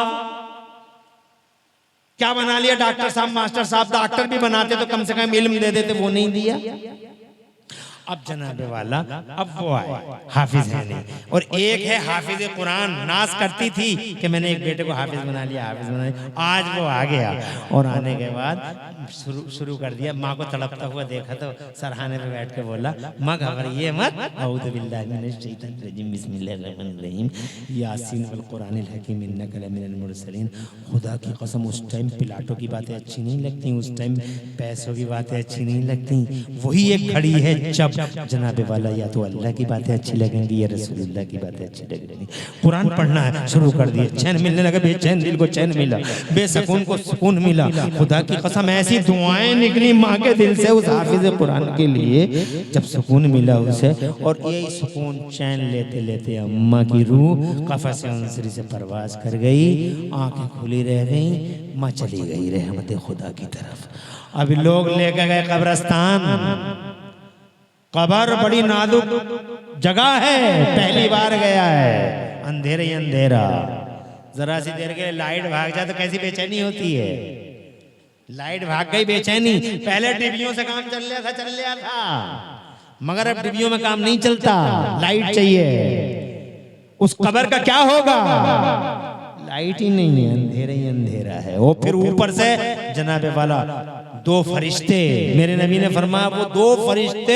क्या बना लिया? डॉक्टर साहब, मास्टर साहब, डॉक्टर भी बनाते तो कम से कम इल्म दे देते, वो नहीं दिया। अब जनाबे वाला अब वो आए, हाफिज है नहीं। और एक है हाफिज कुरान, नाज करती थी कि मैंने एक बेटे को हाफिज बना लिया, हाफिज बना लिया। आज वो आ गया और आने के बाद शुरू कर दिया। माँ को तड़पता हुआ देखा तो सरहाने पे बैठ के बोला, माँ घबराइए मत, औज़ु बिल्लाहि मिनश शैतानिर रजीम, बिस्मिल्लाहिर रहमानिर रहीम, यासीन वल कुरानिल हकीम इन्नका लमिनल मुरसलीन। खुदा की कसम उस टाइम प्लाटो की बातें अच्छी नहीं लगती, उस टाइम पैसों की बातें अच्छी नहीं लगती। वही एक घड़ी है जब जनाबे वाला या तो अल्लाह की बातें अच्छी लगेंगी या रसूलुल्लाह की बातें अच्छी लगेंगी। कुरान पढ़ना है शुरू कर दिए, चैन मिलने लगा, बेचैन दिल को चैन मिला, बेसकून को सुकून मिला। खुदा की कसम ऐसी दुआएं निकली माँ के दिल से उस हाफिज कुरान के लिए, जब सुकून मिला उसे। और यही सुकून चैन लेते लेते अम्मा की रूह कफ़स अंसरी से परवाज कर गई, आंखें खुली रह गई, माँ चली गई रहमत खुदा की तरफ। अभी लोग लेकर गए कब्रिस्तान, कब्र बड़ी नाजुक जगह है, पहली बार गया है, अंधेरा ही अंधेरा, जरा सी देर के लिए लाइट भाग जाए तो कैसी बेचैनी होती है। लाइट भाग गई, बेचैनी। पहले डिबियों से काम चल रहा था, मगर अब डिबियों में काम नहीं चलता, लाइट चाहिए। उस कब्र का क्या होगा? लाइट ही नहीं है, अंधेरा ही अंधेरा है। वो फिर ऊपर से जनाबे वाला दो फरिश्ते, मेरे नबी ने फरमाया वो दो फरिश्ते,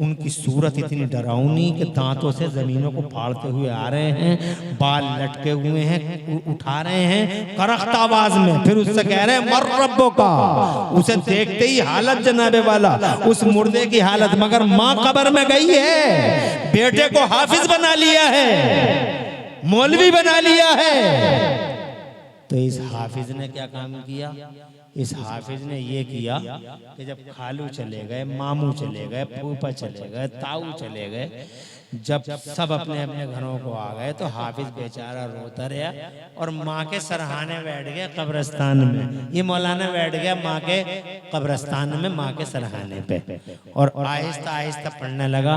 उनकी सूरत इतनी डरावनी कि दांतों से जमीनों को फाड़ते हुए आ रहे हैं, बाल लटके हुए हैं, उठा रहे हैं करख्त आवाज में, फिर उससे कह रहे हैं मर रब्बो का। उसे देखते ही हालत जनाबे वाला उस मुर्दे की हालत, मगर माँ कब्र में गई है, बेटे को हाफिज बना लिया है, मौलवी बना लिया है। तो इस हाफिज ने क्या काम किया? इस हाफिज ने ये किया कि जब खालू चले गए, मामू चले गए, फूफा चले गए, ताऊ चले गए, जब सब अपने अपने घरों को आ गए तो हाफिज बेचारा रोता रहा और माँ के सरहाने बैठ गया कब्रिस्तान में। ये मौलाना बैठ गया माँ के कब्रिस्तान में, माँ के सरहाने पे, और आहिस्ता आहिस्ता पढ़ने लगा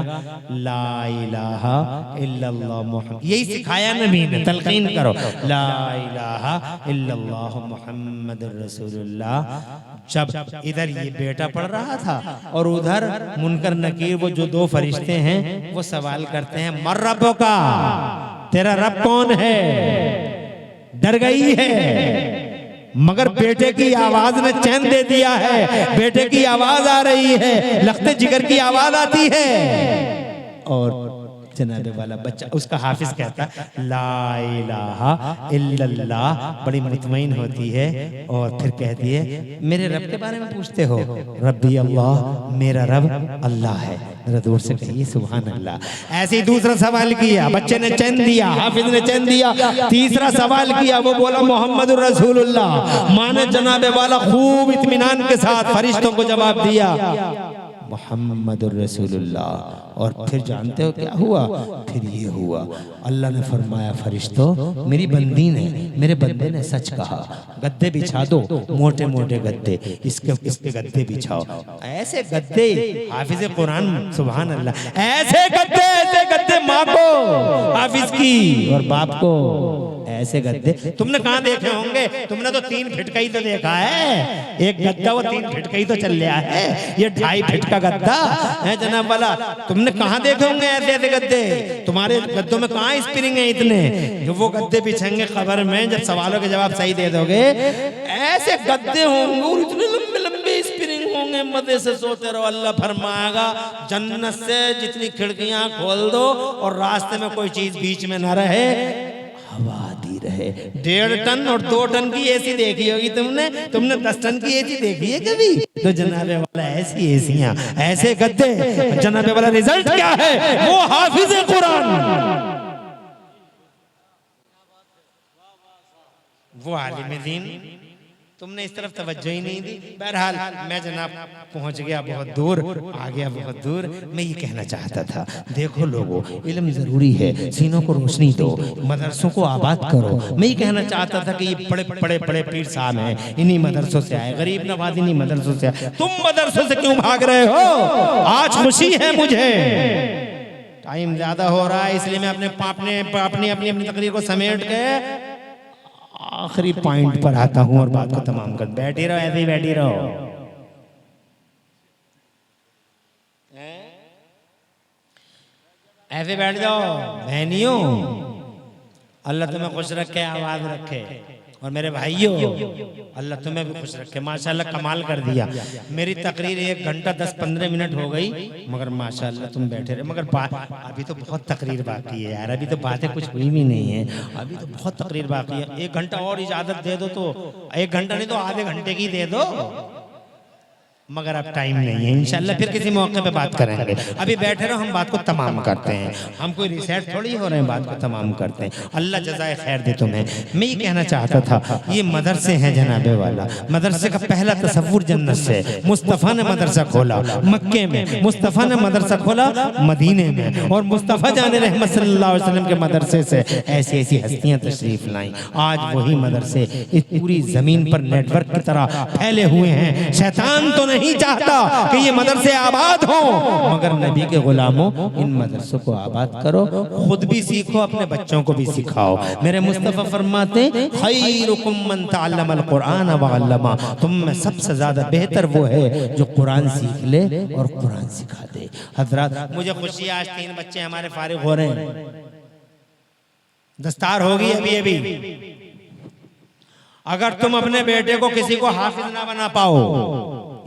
ला इलाहा इल्लल्लाह मुहम्मद। यही सिखाया नबी ने, तलकीन करो ला इलाहा इल्लल्लाह मुहम्मदुर रसूलुल्लाह। जब इधर ये बेटा पढ़ रहा था और उधर मुनकर नकीर वो जो दो फरिश्ते हैं वो सवाल करते हैं मर रब्बो का, तेरा रब कौन है? डर गई है, मगर बेटे की आवाज ने चैन दे दिया है, बेटे की आवाज आ रही है, लख्ते जिगर की आवाज आती है। और जनाबे वाला बच्चा, उसका हाफिज कहता ला इलाहा इल्लल्लाह, बड़ी मुतमईन होती है और फिर कहती है मेरे रब के बारे में पूछते हो? रब्बी अल्लाह, मेरा रब अल्लाह है। जरा दूर से कहिए सुभान अल्लाह। ऐसे ही दूसरा सवाल किया, बच्चे ने चैन दिया, हाफिज ने चैन दिया। तीसरा सवाल किया, वो बोला मोहम्मदुर रसूलुल्लाह। माँ ने जनाबे वाला खूब इत्मीनान के साथ फरिश्तों को जवाब दिया मुहम्मदुर रसूलुल्लाह। और फिर जानते हो क्या हुआ? फिर ये हुआ, अल्लाह ने फरमाया फरिश्तों मेरी बंदी ने, मेरे बंदे ने सच कहा, गद्दे बिछा दो, मोटे मोटे गद्दे, इसके गद्दे बिछाओ। ऐसे गद्दे हाफिज कुरान, सुभान अल्लाह, ऐसे गद्दे माँ को हाफिज की और बाप को ऐसे गद्दे तुमने कहाँ देखे होंगे? तुमने तो 3 फीट का ही तो देखा है, एक गद्दा वो 3 फीट का ही तो चल रहा है, ये 2.5 फीट का गद्दा है जनाब वाला। तुमने कहाँ देखे होंगे ऐसे ऐसे गद्दे? तुम्हारे गद्दों में कहाँ स्प्रिंग है इतने जो वो गद्दे बिछेंगे खबर में, जब सवालों के जवाब सही दे दोगे। ऐसे गद्दे होंगे और इतने लंबे लंबे स्प्रिंग होंगे, मजे से सोते रहो। अल्लाह फरमाएगा जन्नत से जितनी खिड़कियां खोल दो और रास्ते में कोई चीज बीच में न रहे, हवा दी रहे। 1.5 टन और 2 टन की एसी देखी होगी तुमने, 10 टन की एसी देखी है कभी? तो जनाबे वाला ऐसी एसियां, ऐसे गद्दे, जनाबे वाला रिजल्ट क्या है? वो हाफिज कुरान, वो आलिम दीन। तुमने इस तरफ तवज्जो ही नहीं दी। बहरहाल मैं जनाब पहुंच गया बहुत दूर, आ गया बहुत दूर। मैं ये कहना चाहता था, देखो लोगों, इल्म जरूरी है, सीनों को रोशनी दो, मदरसों को आबाद करो। मैं ये कहना चाहता था कि ये बड़े बड़े बड़े पीर साहब हैं, इन्हीं मदरसों से आए, गरीब नवाज इन्हीं मदरसों से आए। तुम मदरसों से क्यों भाग रहे हो? आज खुशी है मुझे, टाइम ज्यादा हो रहा है, इसलिए मैं अपनी तकरीर को समेट के आखिरी पॉइंट पर आता हूं और बात को तमाम कर। बैठे रहो, ऐसे ही बैठी रहो। ऐसे बैठ जाओ बहनियों। अल्लाह तुम्हें खुश रखे, आवाज रखे। और मेरे भाइयों, अल्लाह तुम्हें भी खुश रखे। माशाल्लाह कमाल कर दिया। मेरी तकरीर 1 घंटा 10-15 मिनट हो गई, मगर माशाल्लाह तुम बैठे रहे। मगर अभी तो बहुत तकरीर बाकी है यार, अभी तो बातें कुछ हुई भी नहीं है, अभी तो बहुत तकरीर बाकी है। 1 घंटा और इजाजत दे दो तो 1 घंटा नहीं तो आधे घंटे की दे दो, मगर अब टाइम नहीं है। इंशाल्लाह फिर किसी मौके पे बात करेंगे। अभी बैठे रहो, हम बात को तमाम करते हैं। हम कोई रिसेट थोड़ी हो रहे हैं, बात को तमाम करते हैं। अल्लाह जज़ाए खैर दे तुम्हें। मैं ये कहना चाहता था, ये मदरसे हैं जनाबे वाला। मदरसे का पहला तसव्वुर जन्नत से। मुस्तफ़ा ने मदरसा खोला मक्के में, मुस्तफ़ा ने मदरसा खोला मदीने में, और मुस्तफ़ा जाने रहमत सल्लल्लाहु अलैहि वसल्लम के मदरसे से ऐसी ऐसी हस्तियां तशरीफ लाई। आज वही मदरसे इस पूरी जमीन पर नेटवर्क की तरह फैले हुए हैं। शैतान तो नहीं चाहता कि ये मदरसे आबाद हो, मगर नबी के गुलामों, इन मदरसों को आबाद करो, खुद भी सीखो, अपने बच्चों को भी सिखाओ। मेरे मुस्तफा फरमाते खैरुकुम मन तअल्लमल कुरान व अल्लमा, तुम में सबसे ज्यादा बेहतर वो है जो कुरान सीख ले और कुरान सिखा दे। हजरत मुझे खुशी है, आज 3 बच्चे हमारे फारिग हो रहे हैं। दस्तार होगी अभी अभी। अगर तुम अपने बेटे को किसी को हाफिज ना बना पाओ,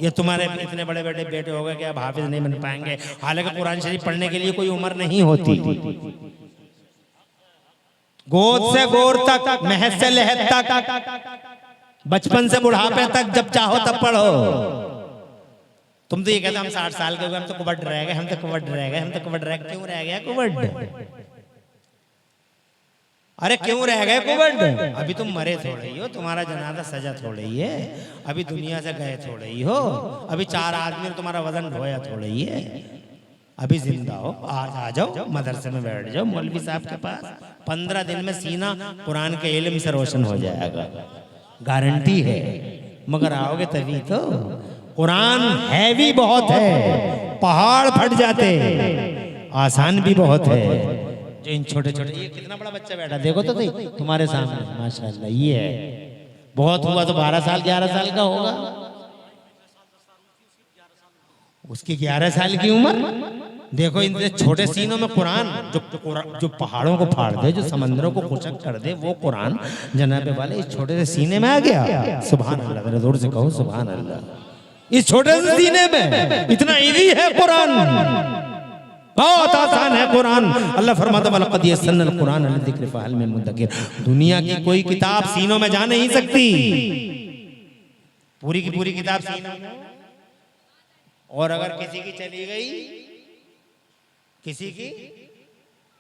ये तुम्हारे इतने बड़े बड़े बेटे हो गए कि अब हाफिज नहीं बन पाएंगे। हालांकि कुरान शरीफ पढ़ने के लिए कोई उम्र नहीं होती। गोद से गोर तक, महज से लहद तक, बचपन से बुढ़ापे तक, जब चाहो तब पढ़ो। तुम तो ये कहते हम 60 साल के हो गए, हम तो कुबड रह गए, हम तो कुबड रह गए, हम तो कुबड रह गए। क्यों रह गया कुबड? अरे क्यों रह गए कुबड? अभी तुम मरे थोड़े ही हो, तुम्हारा जनाजा सजा थोड़े ही है, अभी दुनिया से गए थोड़े ही हो, अभी 4 आदमी ने तुम्हारा वजन ढोया थोड़े ही है, अभी जिंदा हो। आज आ जाओ, मदरसे में बैठ जाओ मौलवी साहब के पास। 15 दिन में सीना कुरान के इल्म से रोशन हो जाएगा, गारंटी है। मगर आओगे तभी तो। कुरान हैवी बहुत है, पहाड़ फट जाते, आसान भी बहुत है। जो इन छोटे छोटे, ये कितना बड़ा बच्चा बैठा देखो तो सही तुम्हारे सामने, माशाल्लाह। ये है, बहुत हुआ तो 12 साल 11 साल का होगा, उसकी 11 साल की उम्र। देखो इन छोटे सीनों में कुरान, जो पहाड़ों को फाड़ दे, जो समंदरों को खुशक कर दे, वो कुरान जनाबे वाले इस छोटे से सीने में आ गया। सुभान अल्लाह, जरा जोर से कहो सुभान अल्लाह। इस छोटे से सीने में इतना ईजी है कुरान, बहुत आसान है कुरान। अल्लाह फरमाता वलक़द यस्सरनल कुरान लिज़िक्र फ़हल मिन मुद्दकिर। दुनिया की कोई किताब सीनों में जा नहीं सकती, पूरी की पूरी किताब सीनों में। और अगर किसी की चली गई, किसी की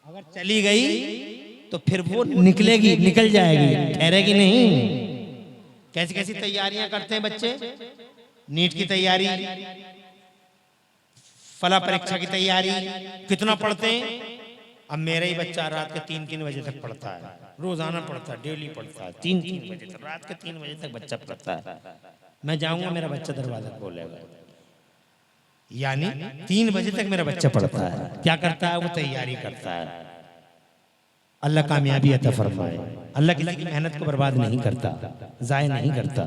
अगर चली गई तो फिर वो निकलेगी, निकल जाएगी, ठहरेगी नहीं। कैसी कैसी तैयारियां करते हैं बच्चे, नीट की तैयारी, फला परीक्षा की तैयारी कितना पढ़ते हैं। अब मेरा ही बच्चा रात के 3-3 बजे तक पढ़ता है, रोजाना पढ़ता है, डेली पढ़ता है, 3-3 बजे तक, रात के 3 बजे तक बच्चा पढ़ता है। मैं जाऊंगा मेरा बच्चा दरवाजा खोलेगा, यानी 3 बजे तक मेरा बच्चा पढ़ता है। क्या करता है? वो तैयारी करता है। अल्लाह कामयाबी अता फरमाए। अल्लाह किसी की मेहनत को बर्बाद नहीं करता, जाय नहीं करता।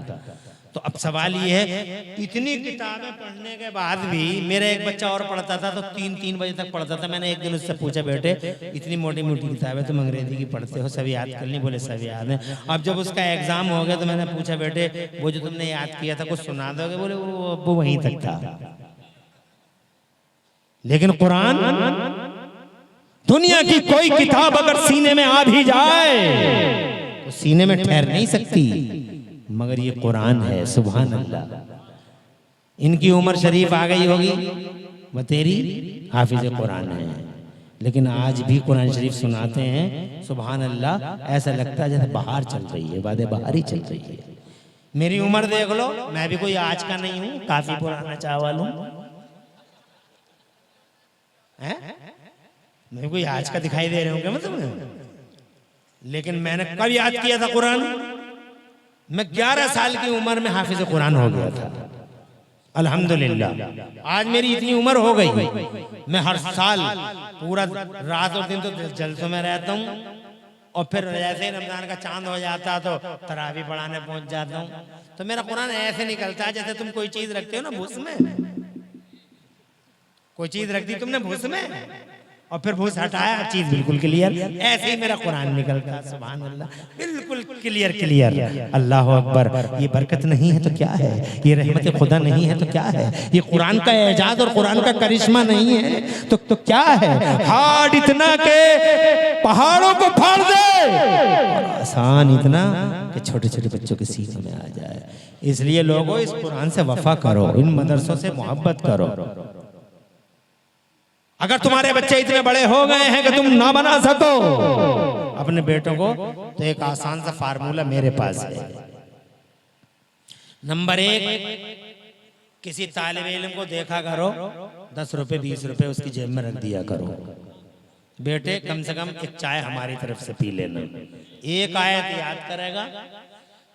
तो अब सवाल ये है, इतनी किताबें पढ़ने के बाद भी मेरा एक बच्चा और पढ़ता था तो 3-3 बजे तक पढ़ता था। मैंने एक दिन उससे पूछा, बेटे इतनी मोटी मोटी किताबें तुम अंग्रेजी की पढ़ते हो, सब याद कर ली? बोले सब याद है। अब जब उसका एग्जाम हो गया तो मैंने पूछा, बेटे वो जो तुमने याद किया था कुछ सुना दोगे? बोले वो वहीं तक था। लेकिन कुरान, दुनिया की कोई किताब अगर सीने में आ भी जाए तो सीने में ठहर नहीं सकती, मगर ये कुरान है। सुभान अल्लाह। इनकी उम्र शरीफ आ गई होगी, बतेरी हाफिज कुरान है, लेकिन आज भी कुरान शरीफ सुनाते हैं। सुभान अल्लाह। ऐसा लगता है जैसे बाहर चल रही है, बादे बाहर ही चल रही है। मेरी उम्र देख लो, मैं भी कोई आज का नहीं हूं, काफी पुराना चावल हूं। मैं कोई आज का दिखाई दे रहे हूँ क्या मतलब? लेकिन मैंने कब याद किया था कुरान? मैं 11 साल की उम्र में हाफिज कुरान हो गया था। अल्हम्दुलिल्लाह। आज मेरी इतनी उम्र हो गई, मैं हर साल पूरा रात और दिन तो जलसों में रहता हूँ, और फिर जैसे ही रमजान का चांद हो जाता तो तरावी पढ़ाने पहुंच जाता हूँ। तो मेरा कुरान ऐसे निकलता है जैसे तुम कोई चीज रखते हो ना भूस में, कोई चीज रख दी तुमने भूस में और फिर भूस हटाया, चीज बिल्कुल क्लियर। ऐसे ही मेरा कुरान निकलता है। सुभान अल्लाह। बिल्कुल क्लियर क्लियर। अल्लाह अकबर। ये बरकत नहीं है तो क्या है? ये रहमत खुदा नहीं है तो क्या है? ये कुरान का एजाज और कुरान का करिश्मा नहीं है तो क्या है? हार्ड इतना के पहाड़ों को फाड़ दे, और आसान इतना कि छोटे छोटे बच्चों के सीनों में आ जाए। इसलिए लोगों, इस कुरान से वफा करो, इन मदरसों से मोहब्बत करो। अगर तुम्हारे बच्चे इतने बड़े हो गए हैं कि तुम ना बना सको अपने बेटों को, तो एक आसान सा फार्मूला मेरे पास है। नंबर 1, किसी तालिब इल्म को देखा करो, 10 रुपए 20 रुपए उसकी जेब में रख दिया करो। बेटे कम से कम एक चाय हमारी तरफ से पी लेना। एक आयत याद करेगा,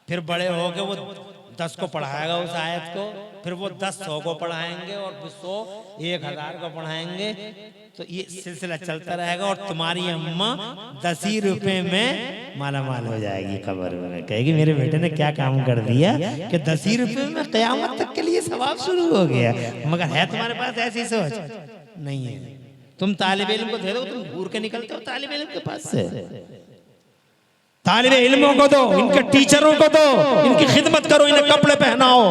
फिर बड़े हो के वो 10 को पढ़ाएगा उस आयत को, फिर वो 10 100 को पढ़ाएंगे, और फिर 100 1000 को पढ़ाएंगे। तो ये सिलसिला चलता रहेगा, और तुम्हारी अम्मा 10 ही रुपए में माला माल हो जाएगी। कब्र में कहेगी, मेरे बेटे ने क्या काम कर दिया कि 10 ही रुपए में क़यामत तक के लिए सवाब शुरू हो गया। मगर है तुम्हारे पास ऐसी सोच नहीं है। तुम तालिब इल्म को दे दो, तुम घूर के निकलते हो तालिब इल्म के पास से। तालिब इल्मों को दो, इनके टीचरों को दो, इनकी खिदमत करो, इन्हें कपड़े पहनाओ,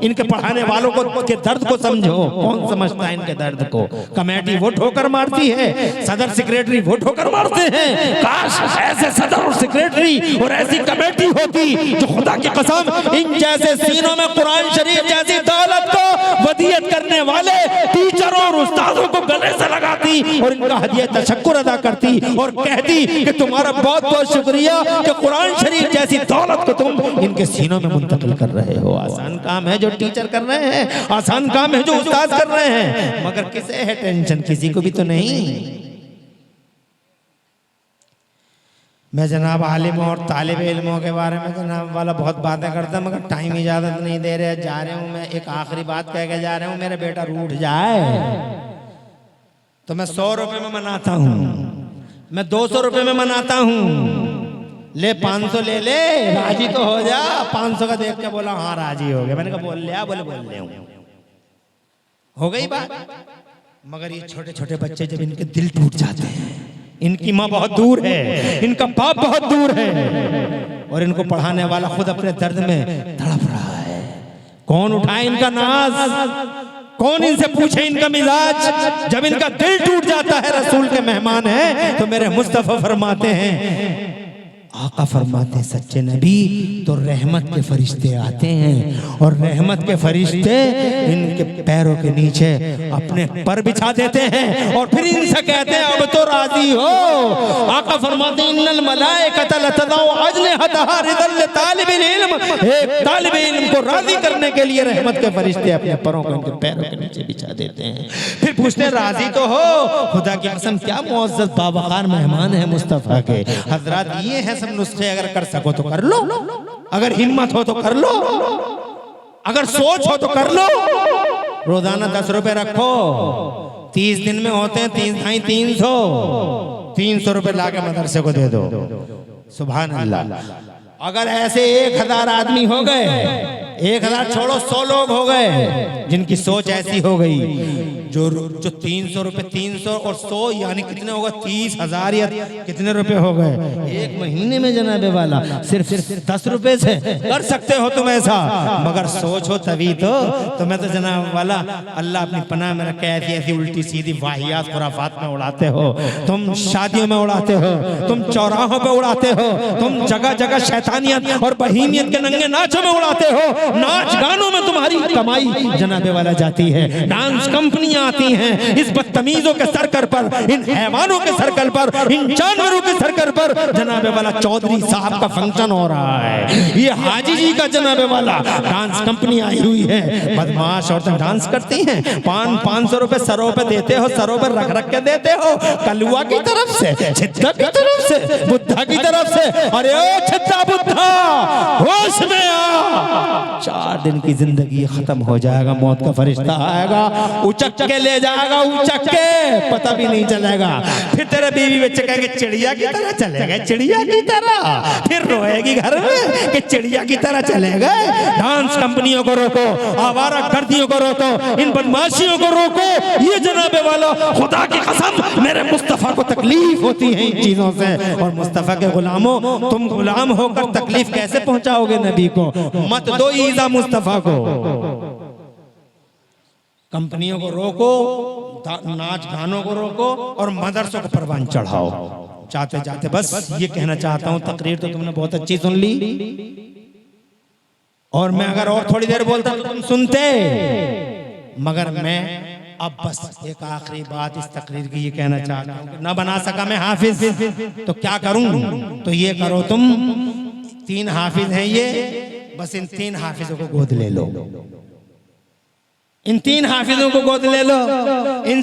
इनके पढ़ाने वालों को के दर्द को समझो। कौन समझता है इनके दर्द को? कमेटी वो ठोकर मारती है, सदर सेक्रेटरी वो ठोकर मारते हैं। काश ऐसे सदर और सेक्रेटरी और ऐसी कमेटी होती जो खुदा की कसम इन जैसे सीनों में कुरान शरीफ जैसी दौलत को वदियत करने वाले टीचरों और उस्तादों को गले से लगाती और इनका हदिया तशक्कुर अदा करती और कहती कि तुम्हारा बहुत बहुत शुक्रिया कि कुरान शरीफ जैसी दौलत को तुम इनके सीनों में मुंतकिल कर रहे हो। आसान काम है जो टीचर कर रहे हैं, आसान काम है जो उस्ताद कर रहे हैं, मगर किसे है टेंशन? किसी को भी तो नहीं। मैं जनाब आलिमों और तालिब इल्मों के बारे में जनाब वाला बहुत बातें करता, मगर टाइम इजाजत नहीं दे रहे। जा रहे हूं मैं, एक आखिरी बात कह के जा रहा हूं। मेरा बेटा रूठ जाए तो मैं 100 रुपए में मनाता हूं, मैं 200 रुपए में मनाता हूं। ले 500 ले ले, राजी तो हो जा। 500 का देख के बोला हाँ राजी हो गया। मैंने कहा बोल लिया? बोले बोल ले, हो गई बात। मगर ये छोटे छोटे बच्चे जब इनके दिल टूट जाते हैं, इनकी माँ बहुत दूर है, इनका बाप बहुत दूर है, और इनको पढ़ाने वाला खुद अपने दर्द में तड़प रहा है, कौन उठाए इनका नाज? कौन इनसे पूछे इनका मिजाज? जब इनका दिल टूट जाता है, रसूल के मेहमान हैं तो मेरे मुस्तफा फरमाते हैं आका फरमाते हैं सच्चे नबी तो रहमत के फरिश्ते आते हैं और रहमत के फरिश्ते इनके पैरों के नीचे अपने पर बिछा देते हैं और फिर इनसे कहते हैं अब तो राजी हो। आका फरमाते हैं इन्नल मलाइकता लतदउ अजनिहतहा रिदल तालिबिल इल्म, एक तालिब इल्म को राजी करने के लिए रहमत के फरिश्ते अपने परों को इनके पैरों के नीचे बिछा देते हैं। फिर पूछते हैं राजी तो हो? खुदा की कसम क्या मुअज़्ज़ज़ बावक़ार मेहमान है मुस्तफ़ा के। हजरात ये है सब नुस्खे, अगर कर सको तो कर लो, अगर हिम्मत हो तो कर लो, अगर सोच हो तो कर लो। रोजाना 10 रुपए रखो, 30 दिन में होते हैं 300 रुपए लाके मदरसे को दे दो। सुभान अल्लाह। अगर ऐसे 1000 आदमी हो गए, 1000 छोड़ो 100 लोग हो गए जिनकी सोच ऐसी हो गई, जो 300 रुपए 300 और 100 यानी कितने होगा 30,000 या कितने रुपए हो गए एक महीने में। जनाबे वाला सिर्फ 10 रुपए से कर सकते हो तुम ऐसा, मगर सोच हो तभी तो मैं तो जनाब वाला अल्लाह अपनी पनाह में रखे। ऐसी ऐसी उल्टी सीधी वाहियात खुराफात में उड़ाते हो तुम, शादियों में उड़ाते हो तुम, चौराहों पे उड़ाते हो तुम, जगह जगह शैतानियत और बहीमियत के नंगे नाचों में उड़ाते हो। नाच गानों में तुम्हारी कमाई जनाबे वाला जाती है, डांस कंपनियां आती हैं इस बदतमीजों के सर्कल पर, इन हैवानों के सर्कल पर, इन जानवरों के सर्कल पर। जनाबे वाला चौधरी साहब का फंक्शन हो रहा है, ये हाजी जी का जनाबे वाला डांस कंपनी आई हुई है। बदमाश औरतें डांस करती हैं, 500 रुपए सरों पे देते हो, सरों पे रख रख के देते हो, कलुआ की तरफ से, छिद्दा की तरफ से, बुद्धा की तरफ से। अरे ओ छिद्दा बुद्धा होश में आ, 4 दिन की जिंदगी खत्म हो जाएगा, मौत का फरिश्ता आएगा, उचक के ले जाएगा, उचक के पता भी नहीं चलेगा। फिर तेरे बीवी बच्चे कहेंगे चिड़िया की तरह चले गए, चिड़िया की तरह। फिर रोएगी घर में कि चिड़िया की तरह चले गए। डांस कंपनियों को रोको, आवारा गर्दियों को रोको, इन बदमाशियों को रोको। ये जनाबे वाला खुदा की कसम मेरे मुस्तफा को तकलीफ होती है इन चीजों से। और मुस्तफा के गुलामों, तुम गुलाम होकर तकलीफ कैसे पहुंचाओगे नबी को? मत दो ईज़ा मुस्तफा को। कंपनियों को रोको, नाच गानों को रोको और मदरसों को परवान चढ़ाओ। चाहते चाहते बस ये कहना चाहता हूं, तकरीर तो तुमने बहुत अच्छी सुन ली, और मैं अगर और थोड़ी देर बोलता तो तुम सुनते, मगर मैं अब बस एक आखिरी बात इस तकरीर की ये कहना चाहता हूं, ना बना सका मैं हाफिज तो क्या करूं? तो ये करो तुम, 3 हाफिज हैं ये, बस इन 3 हाफिजों को गोद ले लो, इन 3 हाफिजों को गोद ले लो। इन